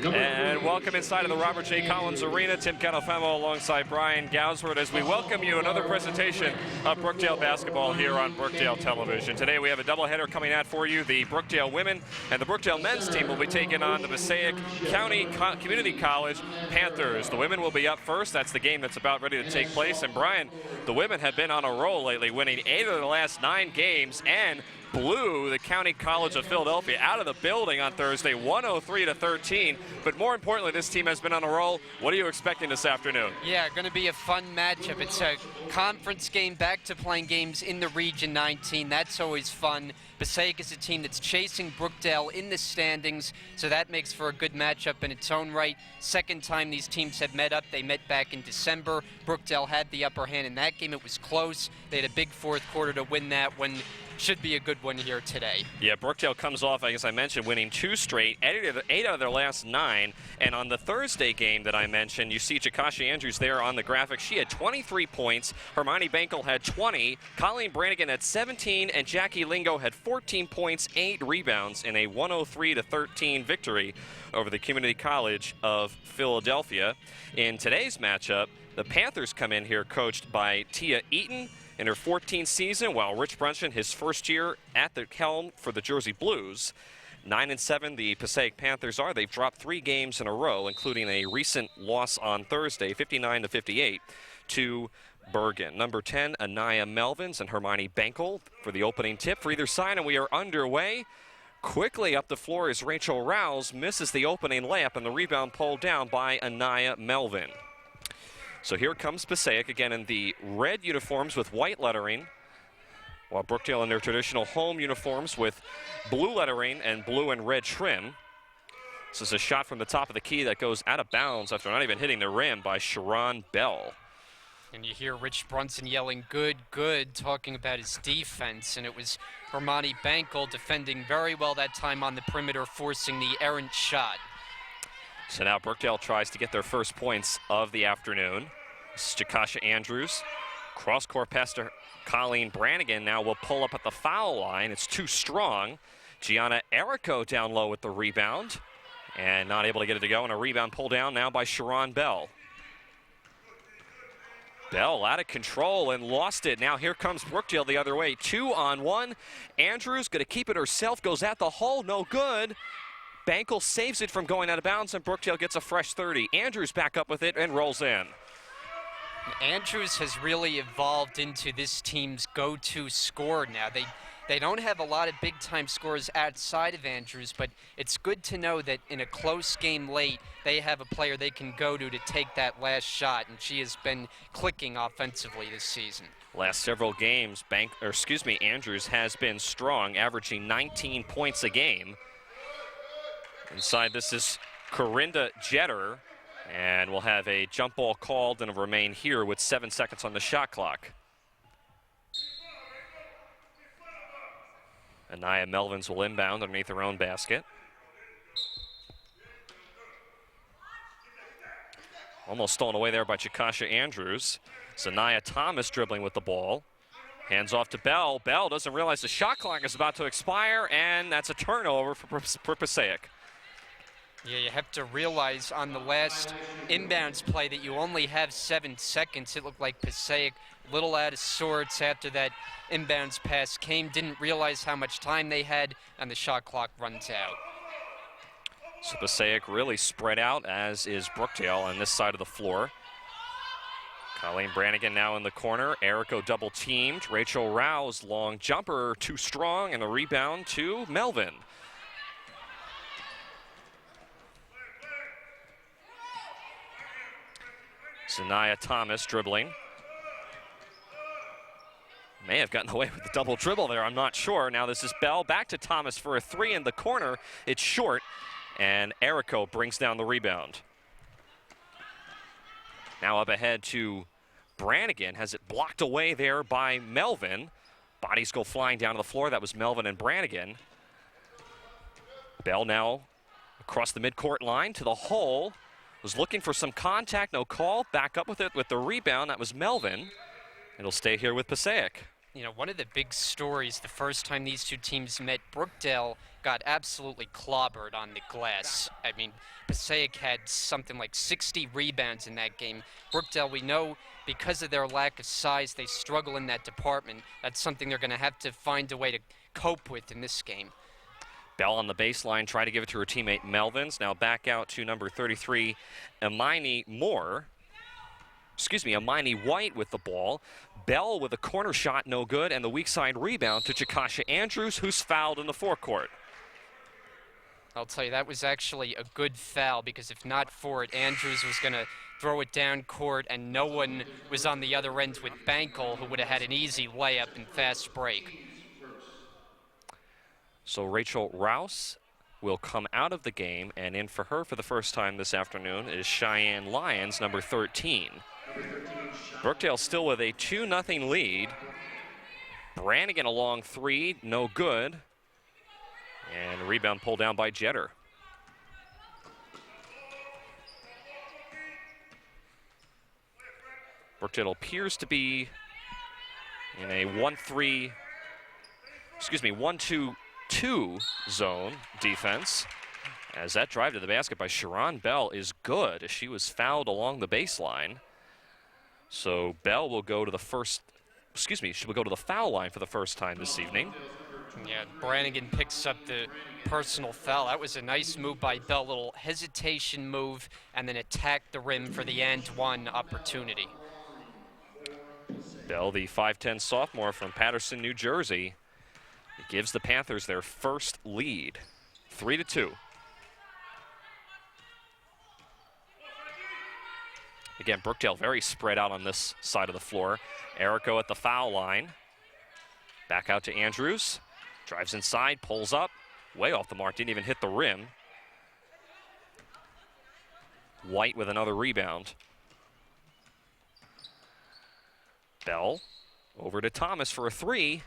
And welcome inside of the Robert J. Collins Arena. Tim Canofemo alongside Brian Gausward as we welcome you another presentation of Brookdale basketball here on Brookdale Television. Today we have a doubleheader coming out for you. The Brookdale women and the Brookdale men's team will be taking on the Passaic County Community College Panthers. The women will be up first. That's the game that's about ready to take place. And Brian, the women have been on a roll lately, winning 8 of the last 9 games and blew the County College of Philadelphia out of the building on Thursday, 103-13. But more importantly, this team has been on a roll. What are you expecting this afternoon? Yeah, going to be a fun matchup. It's a conference game, back to playing games in the Region 19. That's always fun. Passaic is a team that's chasing Brookdale in the standings, so that makes for a good matchup in its own right. Second time these teams have met up. They met back in December. Brookdale had the upper hand in that game. It was close. They had a big fourth quarter to win that one. Should be a good one here today. Yeah, Brookdale comes off, I guess I mentioned, winning 2 straight, 8 out of their last 9. And on the Thursday game that I mentioned, you see Jakasha Andrews there on the graphic. She had 23 points. Hermione Bankel had 20. Colleen Brannigan had 17. And Jackie Lingo had 14 points, 8 rebounds in a 103-13 victory over the Community College of Philadelphia. In today's matchup, the Panthers come in here coached by Tia Eaton in her 14th season, while Rich Brunson, his first year at the helm for the Jersey Blues. 9-7 the Passaic Panthers are. They've dropped 3 games in a row, including a recent loss on Thursday, 59-58 to Bergen. Number 10, Anaya Melvins and Hermione Bankel for the opening tip for either side, and we are underway. Quickly up the floor is Rachel Rouse, misses the opening layup, and the rebound pulled down by Anaya Melvin. So here comes Passaic, again in the red uniforms with white lettering, while Brookdale in their traditional home uniforms with blue lettering and blue and red trim. This is a shot from the top of the key that goes out of bounds after not even hitting the rim by Sharon Bell. And you hear Rich Brunson yelling, good, good, talking about his defense. And it was Hermione Bankel defending very well that time on the perimeter, forcing the errant shot. So now Brookdale tries to get their first points of the afternoon. This is Jakasha Andrews. Cross-court pass to Colleen Brannigan now will pull up at the foul line. It's too strong. Gianna Errico down low with the rebound. And not able to get it to go. And a rebound pulled down now by Sharon Bell. Bell out of control and lost it. Now here comes Brookdale the other way. 2-on-1. Andrews going to keep it herself. Goes at the hole. No good. Bankel saves it from going out of bounds, and Brookdale gets a fresh 30. Andrews back up with it and rolls in. Andrews has really evolved into this team's go-to scorer now. They don't have a lot of big-time scorers outside of Andrews, but it's good to know that in a close game late, they have a player they can go to take that last shot, and she has been clicking offensively this season. Last several games, Andrews has been strong, averaging 19 points a game. Inside, this is Corinda Jetter, and we'll have a jump ball called and it'll remain here with 7 seconds on the shot clock. Anaya Melvins will inbound underneath her own basket. Almost stolen away there by Jakasha Andrews. Zanaya Thomas dribbling with the ball. Hands off to Bell. Bell doesn't realize the shot clock is about to expire, and that's a turnover for Passaic. Yeah, you have to realize on the last inbounds play that you only have 7 seconds. It looked like Passaic a little out of sorts after that inbounds pass came. Didn't realize how much time they had, and the shot clock runs out. So Passaic really spread out, as is Brookdale on this side of the floor. Colleen Brannigan now in the corner. Errico double teamed. Rachel Rouse, long jumper, too strong, and a rebound to Melvin. Zanaya Thomas dribbling. May have gotten away with the double dribble there, I'm not sure. Now this is Bell back to Thomas for a 3 in the corner. It's short, and Errico brings down the rebound. Now up ahead to Brannigan, has it blocked away there by Melvin. Bodies go flying down to the floor. That was Melvin and Brannigan. Bell now across the midcourt line to the hole. Was looking for some contact, no call. Back up with it with the rebound. That was Melvin. It'll stay here with Passaic. you know, one of the big stories the first time these two teams met, Brookdale got absolutely clobbered on the glass. I mean, Passaic had something like 60 rebounds in that game. Brookdale, we know, because of their lack of size, they struggle in that department. That's something they're going to have to find a way to cope with in this game. Bell on the baseline, try to give it to her teammate Melvins. Now back out to number 33, Imani White with the ball. Bell with a corner shot, no good, and the weak side rebound to Chikasha Andrews, who's fouled in the forecourt. I'll tell you, that was actually a good foul, because if not for it, Andrews was going to throw it down court, and no one was on the other end with Bankel, who would have had an easy layup and fast break. So Rachel Rouse will come out of the game, and in for her for the first time this afternoon is Cheyenne Lyons, number 13. Brookdale still with a 2-0 lead. Brannigan a long three, no good. And a rebound pulled down by Jeter. Brookdale appears to be in a 1-2-2 zone defense, as that drive to the basket by Sharon Bell is good, as she was fouled along the baseline. So Bell will go to the she will go to the foul line for the first time this evening. Yeah, Brannigan picks up the personal foul. That was a nice move by Bell, little hesitation move, and then attacked the rim for the and one opportunity. Bell, the 5'10 sophomore from Paterson, New Jersey, gives the Panthers their first lead, 3-2. Again, Brookdale very spread out on this side of the floor. Errico at the foul line. Back out to Andrews. Drives inside, pulls up. Way off the mark, didn't even hit the rim. White with another rebound. Bell over to Thomas for a three.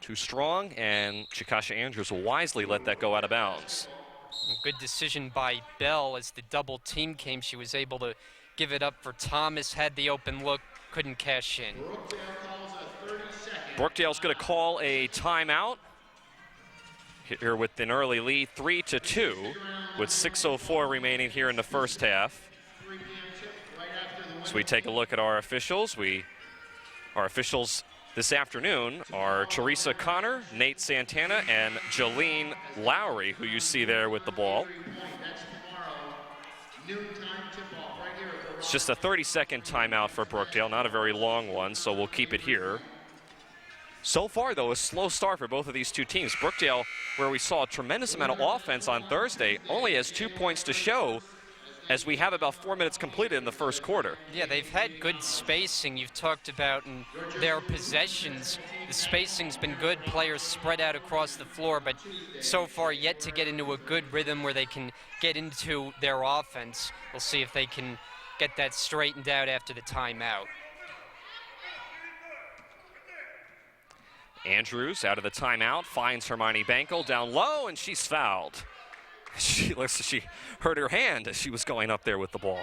Too strong, and Chikasha Andrews will wisely let that go out of bounds. Good decision by Bell. As the double team came, she was able to give it up for Thomas, had the open look, couldn't cash in. Brookdale's going to call a timeout here with an early lead, 3-2, with 6:04 remaining here in the first half. So we take a look at our officials. Our officials this afternoon are Teresa Connor, Nate Santana, and Jolene Lowry, who you see there with the ball. It's just a 30-second timeout for Brookdale, not a very long one, so we'll keep it here. So far, though, a slow start for both of these two teams. Brookdale, where we saw a tremendous amount of offense on Thursday, only has 2 points to show, as we have about 4 minutes completed in the first quarter. Yeah, they've had good spacing. You've talked about in their possessions. The spacing's been good. Players spread out across the floor, but so far yet to get into a good rhythm where they can get into their offense. We'll see if they can get that straightened out after the timeout. Andrews out of the timeout, finds Hermione Bankel down low, and she's fouled. She hurt her hand as she was going up there with the ball.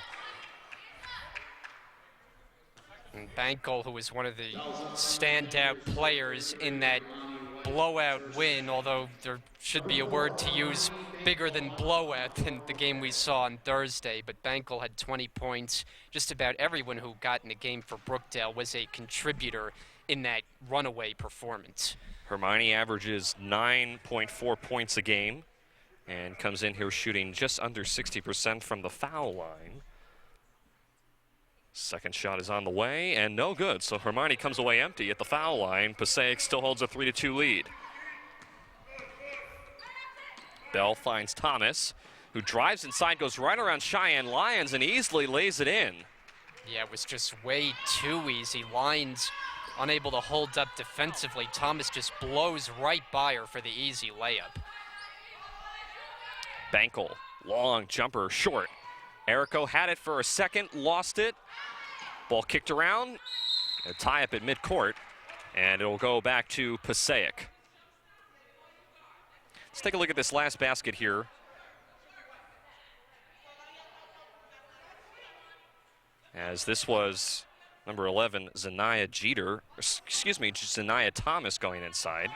And Bankel, who was one of the standout players in that blowout win, although there should be a word to use bigger than blowout than the game we saw on Thursday. But Bankel had 20 points. Just about everyone who got in the game for Brookdale was a contributor in that runaway performance. Hermione averages 9.4 points a game and comes in here shooting just under 60% from the foul line. Second shot is on the way, and no good. So Hermione comes away empty at the foul line. Passaic still holds a 3-2 lead. Bell finds Thomas, who drives inside, goes right around Cheyenne Lyons, and easily lays it in. Yeah, it was just way too easy. Lyons unable to hold up defensively. Thomas just blows right by her for the easy layup. Bankel, long jumper, short. Errico had it for a second, lost it. Ball kicked around, a tie up at midcourt, and it'll go back to Passaic. Let's take a look at this last basket here. As this was Number 11, Zanaya Zanaya Thomas going inside.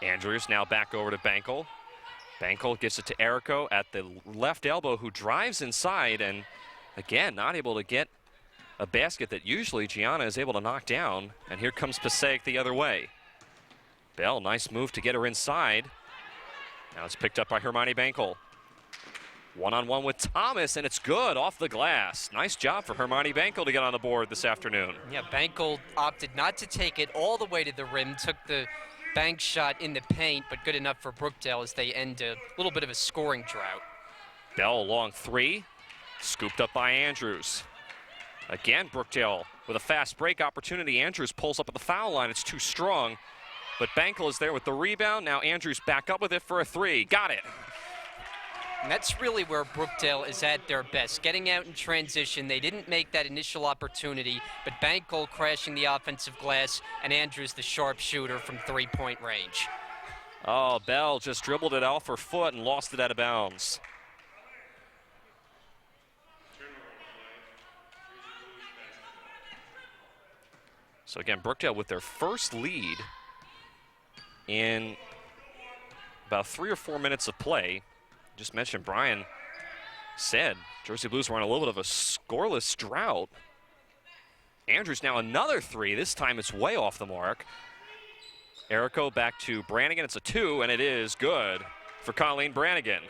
Andrews now back over to Bankel. Bankel gives it to Errico at the left elbow, who drives inside and, again, not able to get a basket that usually Gianna is able to knock down. And here comes Passaic the other way. Bell, nice move to get her inside. Now it's picked up by Hermione Bankel. One-on-one with Thomas, and it's good off the glass. Nice job for Hermione Bankel to get on the board this afternoon. Yeah, Bankel opted not to take it all the way to the rim, took the bank shot in the paint, but good enough for Brookdale as they end a little bit of a scoring drought. Bell, long three, scooped up by Andrews. Again, Brookdale with a fast break opportunity. Andrews pulls up at the foul line. It's too strong, but Bankel is there with the rebound. Now Andrews back up with it for a three. Got it. And that's really where Brookdale is at their best, getting out in transition. They didn't make that initial opportunity, but Bankel crashing the offensive glass, and Andrews the sharpshooter from three-point range. Oh, Bell just dribbled it off her foot and lost it out of bounds. So again, Brookdale with their first lead in about 3 or 4 minutes of play. Just mentioned, Brian said Jersey Blues were on a little bit of a scoreless drought. Andrews now another three. This time it's way off the mark. Errico back to Brannigan. It's a two, and it is good for Colleen Brannigan.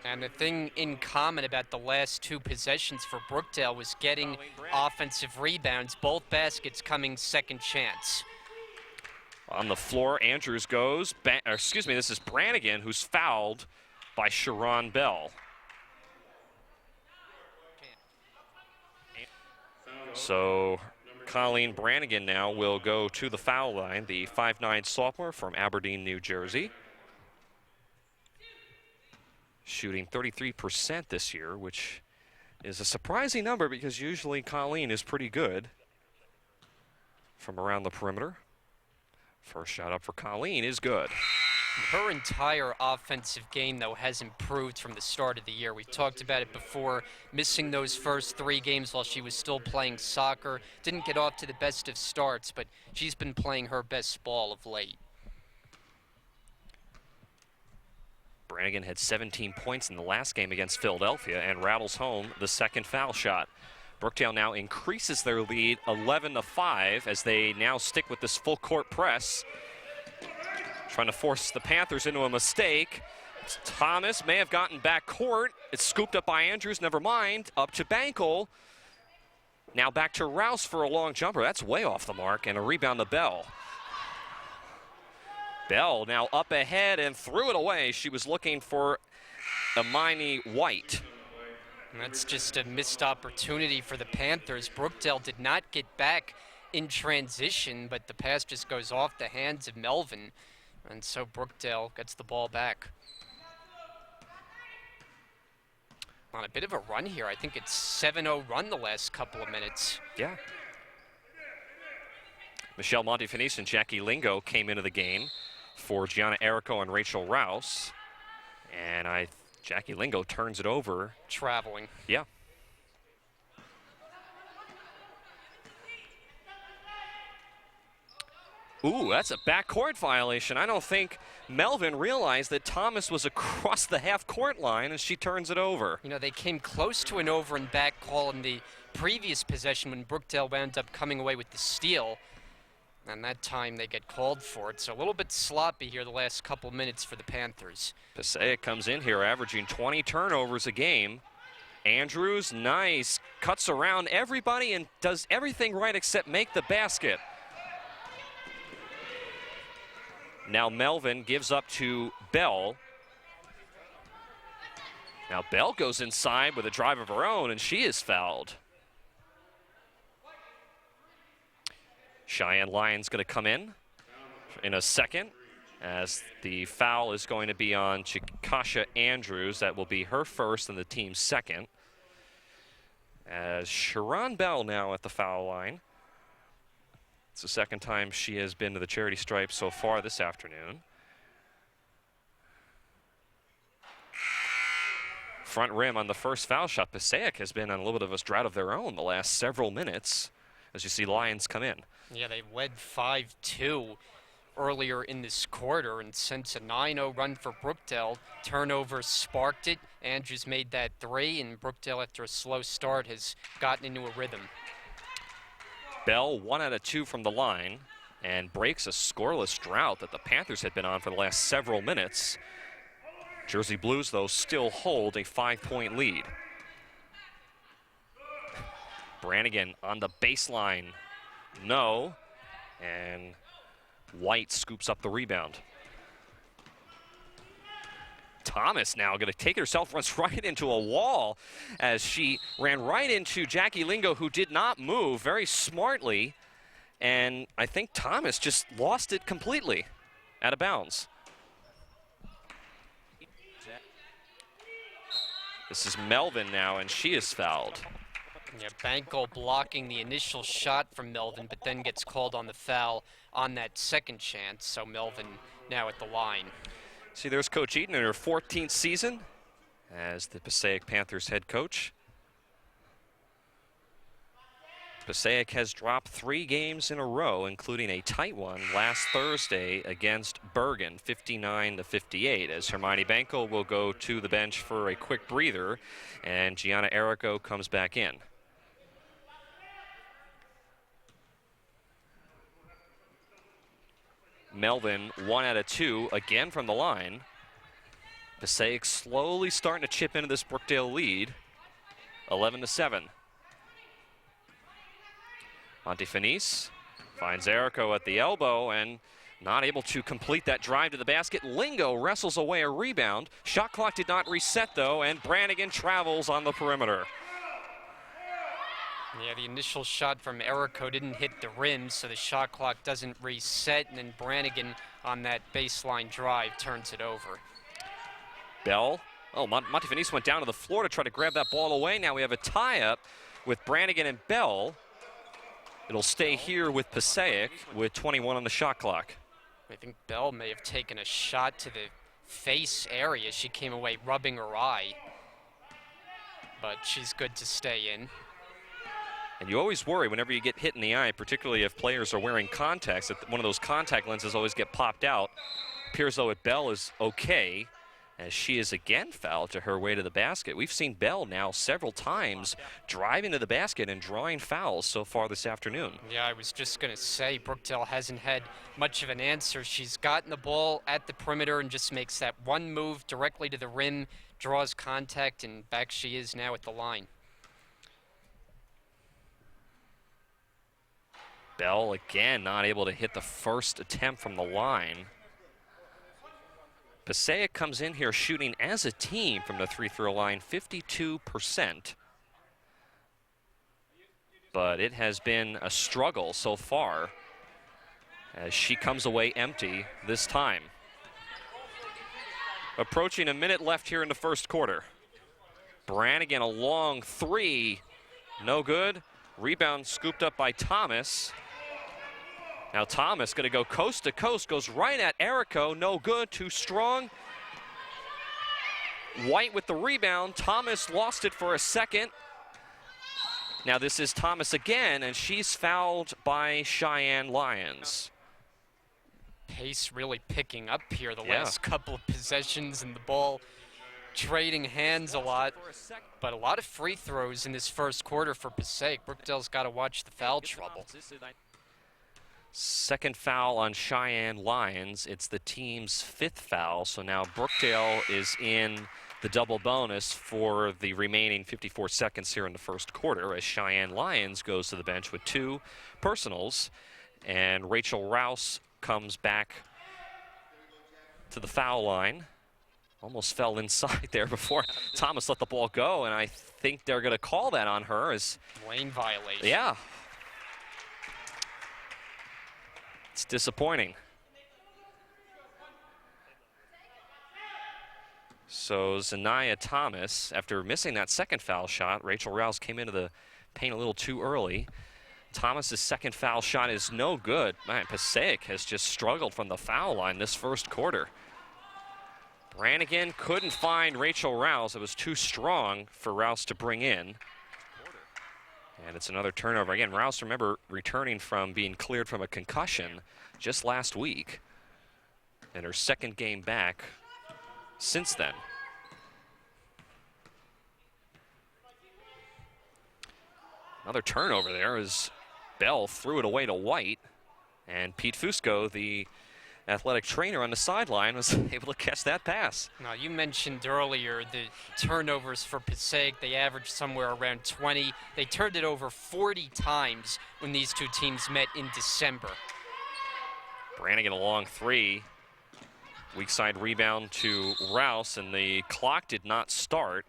And the thing in common about the last two possessions for Brookdale was getting offensive rebounds, both baskets coming second chance. On the floor, Andrews goes. This is Brannigan, who's fouled by Sharon Bell. So Colleen Brannigan now will go to the foul line, the 5'9" sophomore from Aberdeen, New Jersey. Shooting 33% this year, which is a surprising number because usually Colleen is pretty good from around the perimeter. First shot up for Colleen is good. Her entire offensive game, though, has improved from the start of the year. We've talked about it before, missing those first 3 games while she was still playing soccer. Didn't get off to the best of starts, but she's been playing her best ball of late. Brannigan had 17 points in the last game against Philadelphia and rattles home the second foul shot. Brookdale now increases their lead 11-5 as they now stick with this full court press. Trying to force the Panthers into a mistake. Thomas may have gotten back court. It's scooped up by Andrews, never mind. Up to Bankel. Now back to Rouse for a long jumper. That's way off the mark, and a rebound to Bell. Bell now up ahead and threw it away. She was looking for Imani White. And that's just a missed opportunity for the Panthers. Brookdale did not get back in transition, but the pass just goes off the hands of Melvin. And so Brookdale gets the ball back. On a bit of a run here. I think it's 7-0 run the last couple of minutes. Yeah. Michelle Montefinis and Jackie Lingo came into the game for Gianna Errico and Rachel Rouse. And Jackie Lingo turns it over. Traveling. Yeah. Ooh, that's a backcourt violation. I don't think Melvin realized that Thomas was across the half-court line as she turns it over. You know, they came close to an over and back call in the previous possession when Brookdale wound up coming away with the steal. And that time they get called for it. So a little bit sloppy here the last couple minutes for the Panthers. Passaic comes in here averaging 20 turnovers a game. Andrews, nice, cuts around everybody and does everything right except make the basket. Now Melvin gives up to Bell. Now Bell goes inside with a drive of her own, and she is fouled. Cheyenne Lyons going to come in a second, as the foul is going to be on Chikasha Andrews. That will be her first and the team's second. As Sharon Bell now at the foul line. It's the second time she has been to the charity stripe so far this afternoon. front rim on the first foul shot. Passaic has been on a little bit of a drought of their own the last several minutes as you see Lions come in. Yeah, they led 5-2 earlier in this quarter, and since a 9-0 run for Brookdale, turnover sparked it. Andrews made that three, and Brookdale, after a slow start, has gotten into a rhythm. Bell 1 out of 2 from the line and breaks a scoreless drought that the Panthers had been on for the last several minutes. Jersey Blues, though, still hold a 5-point lead. Brannigan on the baseline. No. And White scoops up the rebound. Thomas now going to take it herself, runs right into a wall as she ran right into Jackie Lingo, who did not move very smartly. And I think Thomas just lost it completely out of bounds. This is Melvin now, and she is fouled. Yeah, Banko blocking the initial shot from Melvin, but then gets called on the foul on that second chance. So Melvin now at the line. See, there's Coach Eaton in her 14th season as the Passaic Panthers head coach. Passaic has dropped 3 games in a row, including a tight one last Thursday against Bergen, 59-58, as Hermione Banko will go to the bench for a quick breather, and Gianna Errico comes back in. Melvin 1 out of 2 again from the line. Passaic slowly starting to chip into this Brookdale lead, 11-7. Montefinis finds Errico at the elbow and not able to complete that drive to the basket. Lingo wrestles away a rebound. Shot clock did not reset though, and Brannigan travels on the perimeter. Yeah, the initial shot from Errico didn't hit the rim, so the shot clock doesn't reset, and then Brannigan on that baseline drive turns it over. Bell, Montefinis went down to the floor to try to grab that ball away. Now we have a tie-up with Brannigan and Bell. It'll stay here with Passaic with 21 on the shot clock. I think Bell may have taken a shot to the face area. She came away rubbing her eye, but she's good to stay in. And you always worry whenever you get hit in the eye, particularly if players are wearing contacts, that one of those contact lenses always get popped out. Appears though Bell is okay, as she is again fouled to her way to the basket. We've seen Bell now several times driving to the basket and drawing fouls so far this afternoon. Yeah, I was just going to say, Brookdale hasn't had much of an answer. She's gotten the ball at the perimeter and just makes that one move directly to the rim, draws contact, and back she is now at the line. Bell again not able to hit the first attempt from the line. Passaic comes in here shooting as a team from the free-throw line 52%. But it has been a struggle so far as she comes away empty this time. Approaching a minute left here in the first quarter. Brannigan a long three, no good. Rebound scooped up by Thomas. Now Thomas going to go coast to coast, goes right at Errico, no good, too strong. White with the rebound. Thomas lost it for a second. Now this is Thomas again, and she's fouled by Cheyenne Lyons. Pace really picking up here the last couple of possessions, and the ball trading hands a lot. But a lot of free throws in this first quarter for Passaic. Brookdale's got to watch the foul trouble. Second foul on Cheyenne Lyons. It's the team's 5th foul, so now Brookdale is in the double bonus for the remaining 54 seconds here in the first quarter as Cheyenne Lyons goes to the bench with 2 personals, and Rachel Rouse comes back to the foul line. Almost fell inside there before Thomas let the ball go, and I think they're going to call that on her as lane violation. Yeah. It's disappointing. So Zanaya Thomas, after missing that second foul shot, Rachel Rouse came into the paint a little too early. Thomas's second foul shot is no good. Man, Passaic has just struggled from the foul line this first quarter. Brannigan couldn't find Rachel Rouse. It was too strong for Rouse to bring in. And it's another turnover. Again, Rouse, remember, returning from being cleared from a concussion just last week. And her second game back since then. Another turnover there as Bell threw it away to White. And Pete Fusco, the athletic trainer on the sideline, was able to catch that pass. Now, you mentioned earlier the turnovers for Passaic. They averaged somewhere around 20. They turned it over 40 times when these two teams met in December. Brannigan a long three. Weak side rebound to Rouse, and the clock did not start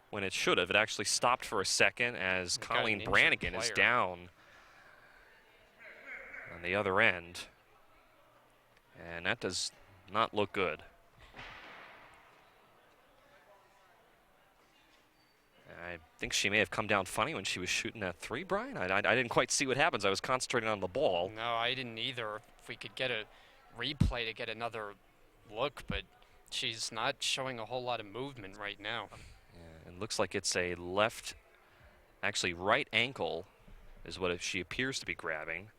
when it should have. It actually stopped for a second as Colleen Brannigan is down on the other end. And that does not look good. I think she may have come down funny when she was shooting that three, Brian. I didn't quite see what happens. I was concentrating on the ball. No, I didn't either. If we could get a replay to get another look, but she's not showing a whole lot of movement right now. Yeah, it looks like it's a left, actually right ankle is what she appears to be grabbing.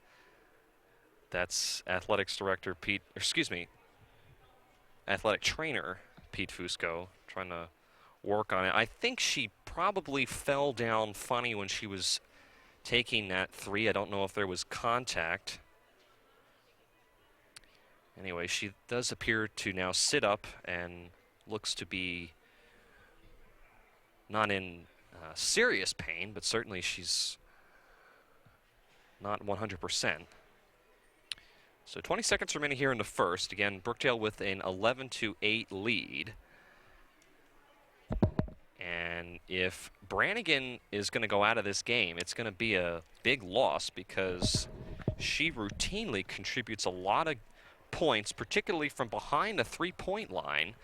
That's athletics director athletic trainer Pete Fusco trying to work on it. I think she probably fell down funny when she was taking that three. I don't know if there was contact. Anyway, she does appear to now sit up and looks to be not in serious pain, but certainly she's not 100%. So 20 seconds remaining here in the first. Again, Brookdale with an 11-8 lead. And if Brannigan is going to go out of this game, it's going to be a big loss because she routinely contributes a lot of points, particularly from behind the three-point line,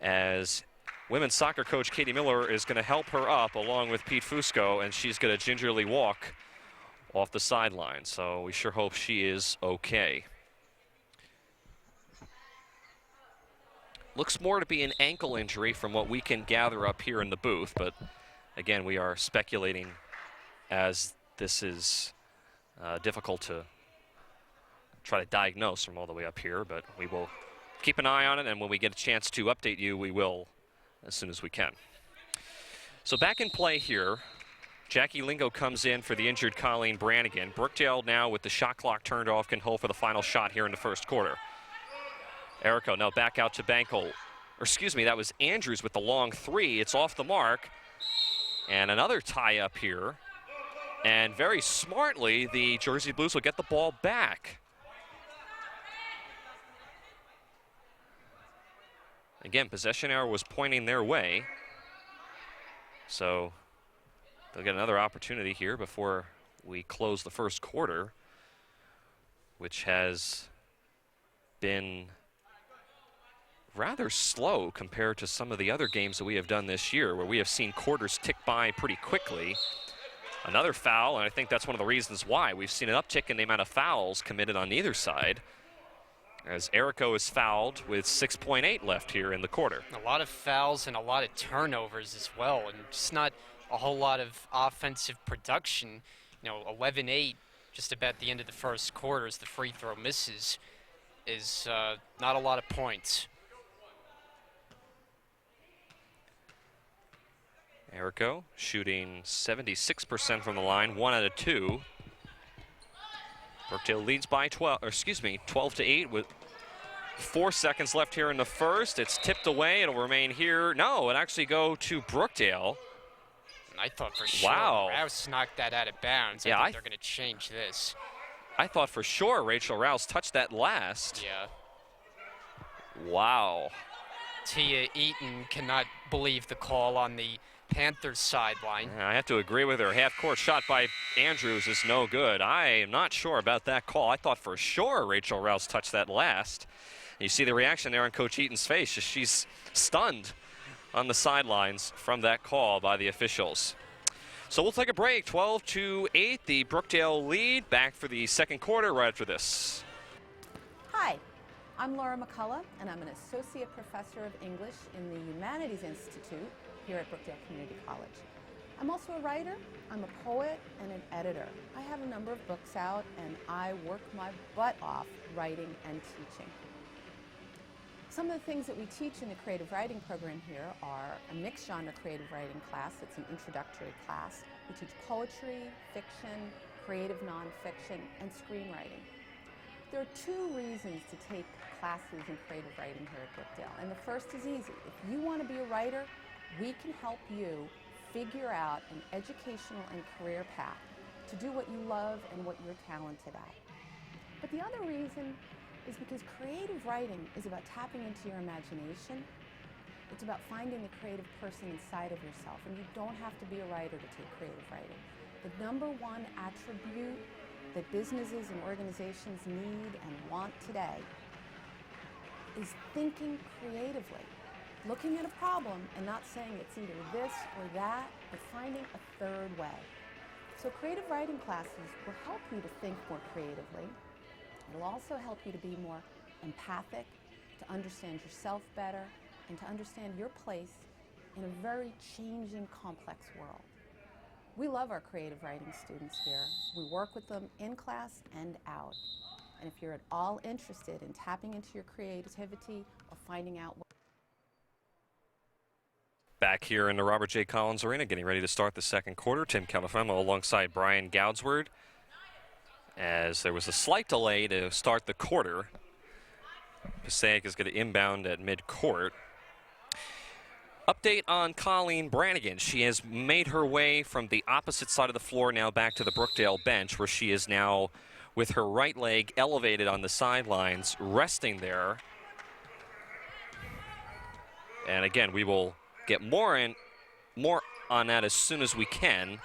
as women's soccer coach Katie Miller is going to help her up along with Pete Fusco, and she's going to gingerly walk off the sideline. So we sure hope she is okay. Looks more to be an ankle injury from what we can gather up here in the booth, but again, we are speculating as this is difficult to try to diagnose from all the way up here, but we will keep an eye on it, and when we get a chance to update you, we will as soon as we can. So back in play here, Jackie Lingo comes in for the injured Colleen Brannigan. Brookdale now with the shot clock turned off can hold for the final shot here in the first quarter. Erico now back out to Bankel. Or excuse me, that was Andrews with the long three. It's off the mark. And another tie up here. And very smartly, the Jersey Blues will get the ball back. Again, possession arrow was pointing their way. So they'll get another opportunity here before we close the first quarter, which has been rather slow compared to some of the other games that we have done this year, where we have seen quarters tick by pretty quickly. Another foul, and I think that's one of the reasons why we've seen an uptick in the amount of fouls committed on either side, as Erico is fouled with 6.8 left here in the quarter. A lot of fouls and a lot of turnovers as well, and just not a whole lot of offensive production. You know, 11-8 just about the end of the first quarter as the free throw misses is not a lot of points. Erico shooting 76% from the line, 1 out of 2. Brookdale leads by 12-8 with 4 seconds left here in the first. It's tipped away. It'll remain here. No, it actually go to Brookdale. And I thought for sure Rouse knocked that out of bounds. I think they're going to change this. I thought for sure Rachel Rouse touched that last. Yeah. Wow. Tia Eaton cannot believe the call on the Panthers sideline. I have to agree with her. Half-court shot by Andrews is no good. I am not sure about that call. I thought for sure Rachel Rouse touched that last. You see the reaction there on Coach Eaton's face. She's stunned on the sidelines from that call by the officials. So we'll take a break. 12-8, the Brookdale lead. Back for the second quarter right after this. Hi, I'm Laura McCullough, and I'm an Associate Professor of English in the Humanities Institute here at Brookdale Community College. I'm also a writer, I'm a poet, and an editor. I have a number of books out, and I work my butt off writing and teaching. Some of the things that we teach in the creative writing program here are a mixed genre creative writing class. It's an introductory class. We teach poetry, fiction, creative nonfiction, and screenwriting. There are two reasons to take classes in creative writing here at Brookdale, and the first is easy. If you want to be a writer, we can help you figure out an educational and career path to do what you love and what you're talented at. But the other reason is because creative writing is about tapping into your imagination. It's about finding the creative person inside of yourself, and you don't have to be a writer to take creative writing. The number one attribute that businesses and organizations need and want today is thinking creatively, looking at a problem and not saying it's either this or that, but finding a third way. So creative writing classes will help you to think more creatively. It'll also help you to be more empathic, to understand yourself better, and to understand your place in a very changing, complex world. We love our creative writing students here. We work with them in class and out. And if you're at all interested in tapping into your creativity or finding out what Back here in the Robert J. Collins Arena, getting ready to start the second quarter. Tim Califemo alongside Brian Goudsward. As there was a slight delay to start the quarter, Passaic is going to inbound at mid-court. Update on Colleen Brannigan. She has made her way from the opposite side of the floor now back to the Brookdale bench, where she is now with her right leg elevated on the sidelines, resting there. And again, we will get more on that as soon as we can.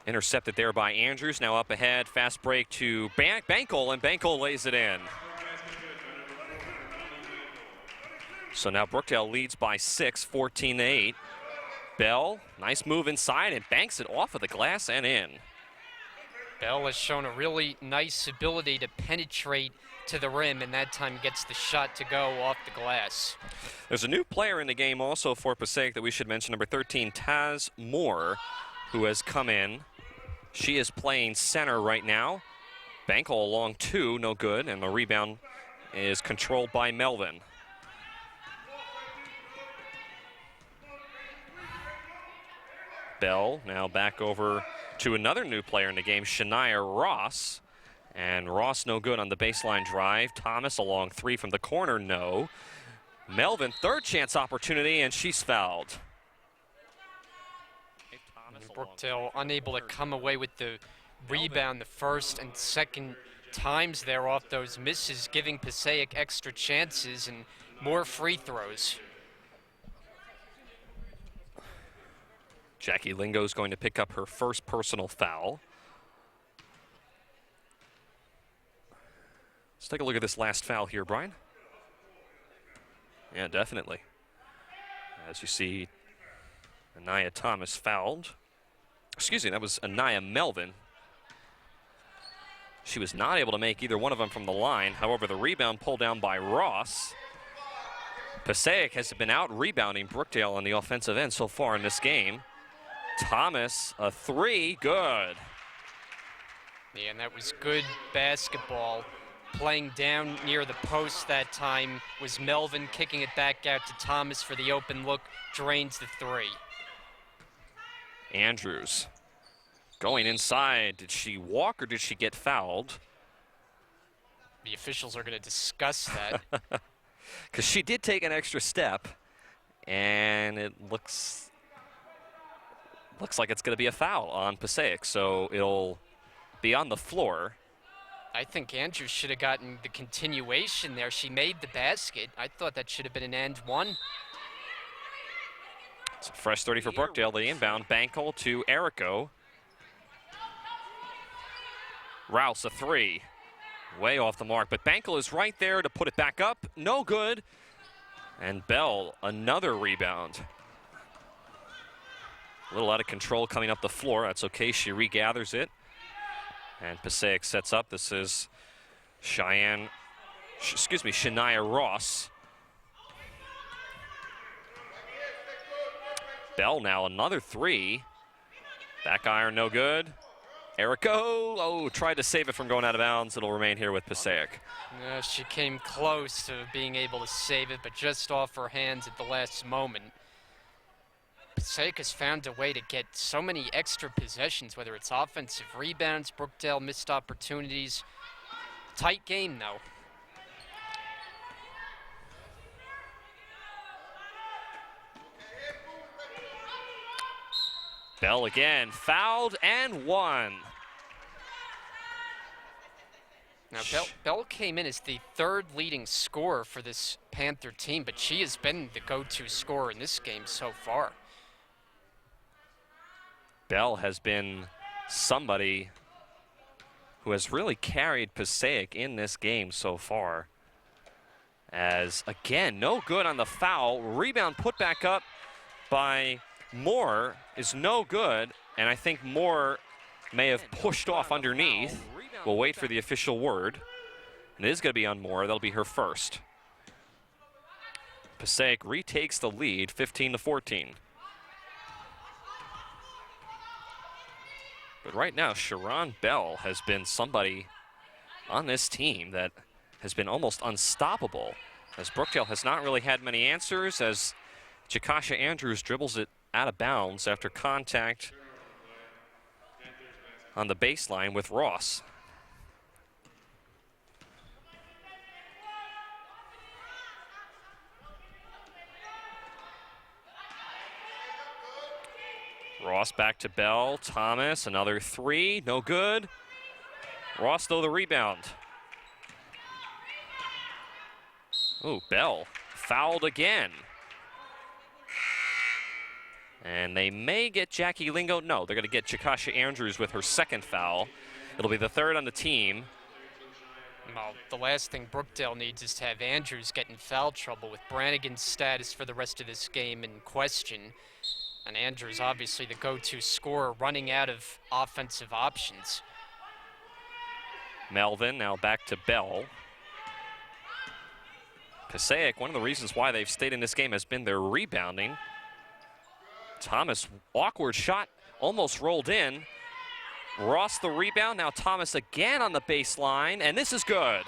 Intercepted there by Andrews. Now up ahead, fast break to Bankel, and Bankel lays it in. So now Brookdale leads by 6, 14-8. Bell, nice move inside and banks it off of the glass and in. Bell has shown a really nice ability to penetrate to the rim, and that time gets the shot to go off the glass. There's a new player in the game also for Passaic that we should mention, number 13, Taz Moore, who has come in. She is playing center right now. Bankel along two, no good, and the rebound is controlled by Melvin. Bell now back over to another new player in the game, Shania Ross. And Ross no good on the baseline drive. Thomas along three from the corner, no. Melvin, third chance opportunity, and she's fouled. Brookdale unable to come away with the rebound the first and second times there off those misses, giving Passaic extra chances and more free throws. Jackie Lingo's going to pick up her first personal foul. Let's take a look at this last foul here, Brian. Yeah, definitely. As you see, Anaya Thomas fouled. Excuse me, that was Anaya Melvin. She was not able to make either one of them from the line. However, the rebound pulled down by Ross. Passaic has been out rebounding Brookdale on the offensive end so far in this game. Thomas, a three, good. Yeah, and that was good basketball. Playing down near the post that time was Melvin, kicking it back out to Thomas for the open look, drains the three. Andrews going inside. Did she walk or did she get fouled? The officials are going to discuss that. Because she did take an extra step, and it looks like it's going to be a foul on Passaic, so it'll be on the floor. I think Andrews should have gotten the continuation there. She made the basket. I thought that should have been an and one. It's a fresh 30 for Brookdale. The inbound, Bankel to Errico. Rouse, a three. Way off the mark, but Bankel is right there to put it back up. No good. And Bell, another rebound. A little out of control coming up the floor. That's okay. She regathers it. And Passaic sets up. This is Cheyenne Shania Ross. Bell now another three. Back iron, no good. Erico, tried to save it from going out of bounds. It'll remain here with Passaic. Yeah, she came close to being able to save it, but just off her hands at the last moment. Passaic has found a way to get so many extra possessions, whether it's offensive rebounds, Brookdale missed opportunities. Tight game, though. Bell again, fouled and one. Now, Bell came in as the third leading scorer for this Panther team, but she has been the go-to scorer in this game so far. Bell has been somebody who has really carried Passaic in this game so far. As, again, no good on the foul. Rebound put back up by Moore is no good, and I think Moore may have pushed off underneath. We'll wait for the official word. And it is going to be on Moore. That'll be her first. Passaic retakes the lead, 15-14. But right now, Sharon Bell has been somebody on this team that has been almost unstoppable, as Brookdale has not really had many answers, as Jakasha Andrews dribbles it out of bounds after contact on the baseline with Ross. Ross back to Bell. Thomas, another three, no good. Ross, though, the rebound. Ooh, Bell fouled again. And they may get Jackie Lingo. No, they're going to get Jakasha Andrews with her second foul. It'll be the third on the team. Well, the last thing Brookdale needs is to have Andrews get in foul trouble with Brannigan's status for the rest of this game in question. And Andrews, obviously the go-to scorer, running out of offensive options. Melvin now back to Bell. Passaic, one of the reasons why they've stayed in this game has been their rebounding. Thomas, awkward shot, almost rolled in. Ross the rebound, now Thomas again on the baseline, and this is good.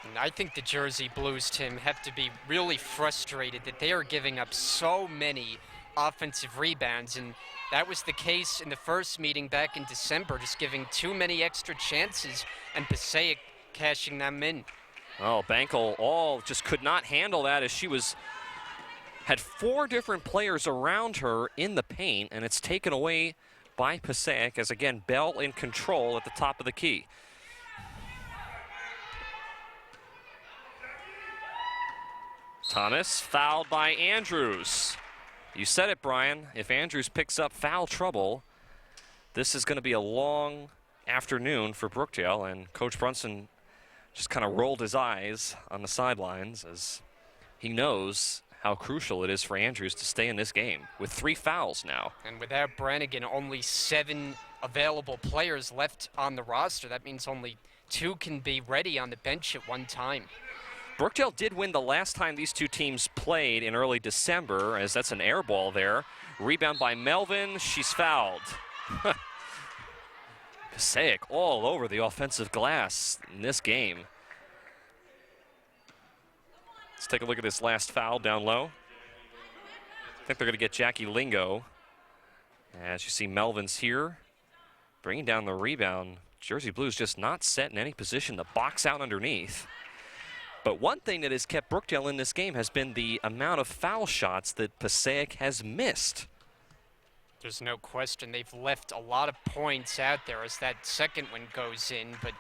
And I think the Jersey Blues, Tim, have to be really frustrated that they are giving up so many offensive rebounds, and that was the case in the first meeting back in December, just giving too many extra chances and Passaic cashing them in. Oh, Bankel just could not handle that, as she had four different players around her in the paint, and it's taken away by Passaic, as again Bell in control at the top of the key. Thomas fouled by Andrews. You said it, Brian. If Andrews picks up foul trouble, this is going to be a long afternoon for Brookdale, and Coach Brunson just kind of rolled his eyes on the sidelines as he knows how crucial it is for Andrews to stay in this game with 3 fouls now. And without Brannigan, only 7 available players left on the roster. That means only 2 can be ready on the bench at one time. Brookdale did win the last time these two teams played in early December, as that's an air ball there. Rebound by Melvin, she's fouled. Passaic all over the offensive glass in this game. Let's take a look at this last foul down low. I think they're going to get Jackie Lingo. As you see, Melvin's here, bringing down the rebound. Jersey Blues just not set in any position to box out underneath. But one thing that has kept Brookdale in this game has been the amount of foul shots that Passaic has missed. There's no question they've left a lot of points out there as that second one goes in, but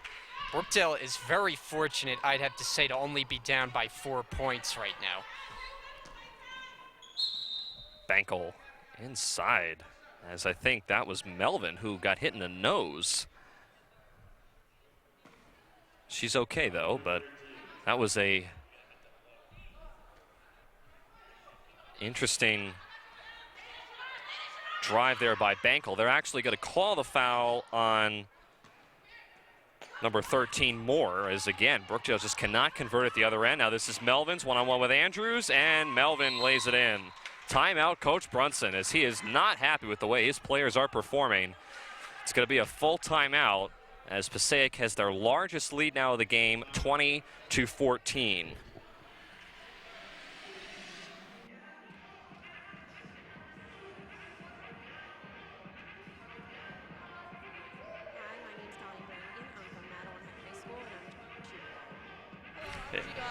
Brookdale is very fortunate, I'd have to say, to only be down by 4 points right now. Bankel inside, as I think that was Melvin who got hit in the nose. She's okay though, but that was a interesting drive there by Bankel. They're actually going to call the foul on number 13 more, as again, Brookdale just cannot convert at the other end. Now this is Melvin's one-on-one with Andrews, and Melvin lays it in. Timeout, Coach Brunson, as he is not happy with the way his players are performing. It's going to be a full timeout as Passaic has their largest lead now of the game, 20-14.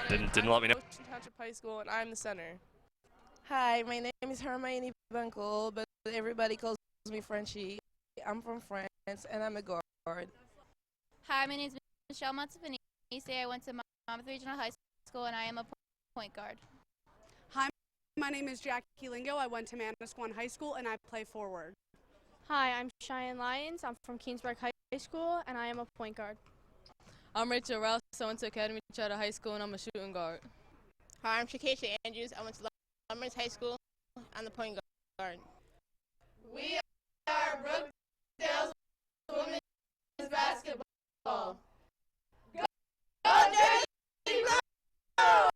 Didn't let me know. Township High School, and I'm the center. Hi, my name is Hermione Bunkel, but everybody calls me Frenchie. I'm from France, and I'm a guard. Hi, my name is Michelle Montefinisi. I went to Monmouth Regional High School, and I am a point guard. Hi, my name is Jackie Lingo. I went to Manasquan High School, and I play forward. Hi, I'm Cheyenne Lyons. I'm from Keensburg High School, and I am a point guard. I'm Rachel Rouse. I went to Academy Charter High School, and I'm a shooting guard. Hi, I'm Shakesha Andrews. I went to Lumber's High School. I'm the point guard. We are Brookdale's women's basketball. Go Jersey, go!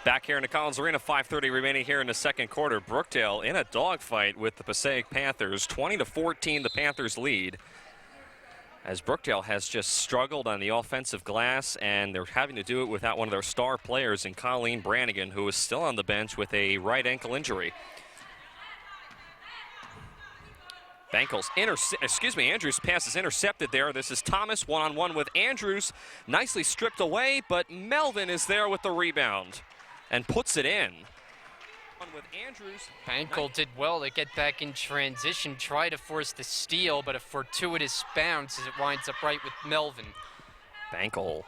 Back here in the Collins Arena, 5:30 remaining here in the second quarter. Brookdale in a dogfight with the Passaic Panthers. 20-14, the Panthers lead. As Brookdale has just struggled on the offensive glass, and they're having to do it without one of their star players in Colleen Brannigan, who is still on the bench with a right ankle injury. Andrews' pass is intercepted there. This is Thomas one-on-one with Andrews. Nicely stripped away, but Melvin is there with the rebound and puts it in. With Andrews. Bankel did well to get back in transition, try to force the steal, but a fortuitous bounce as it winds up right with Melvin. Bankel,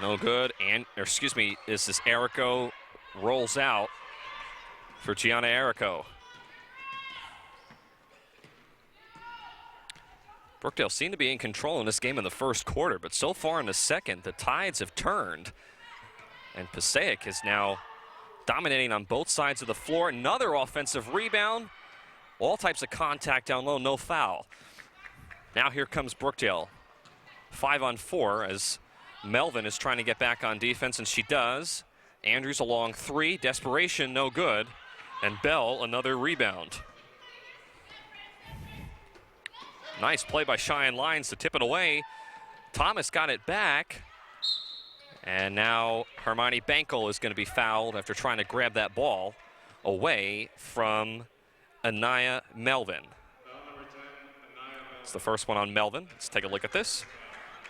no good. This is Erico, rolls out for Gianna Erico. Brookdale seemed to be in control in this game in the first quarter, but so far in the second, the tides have turned. And Passaic is now dominating on both sides of the floor. Another offensive rebound. All types of contact down low, no foul. Now here comes Brookdale. 5-on-4 as Melvin is trying to get back on defense, and she does. Andrews along three, desperation, no good. And Bell, another rebound. Nice play by Cheyenne Lyons to tip it away. Thomas got it back. And now Hermione Bankel is going to be fouled after trying to grab that ball away from Anaya Melvin. It's the first one on Melvin. Let's take a look at this.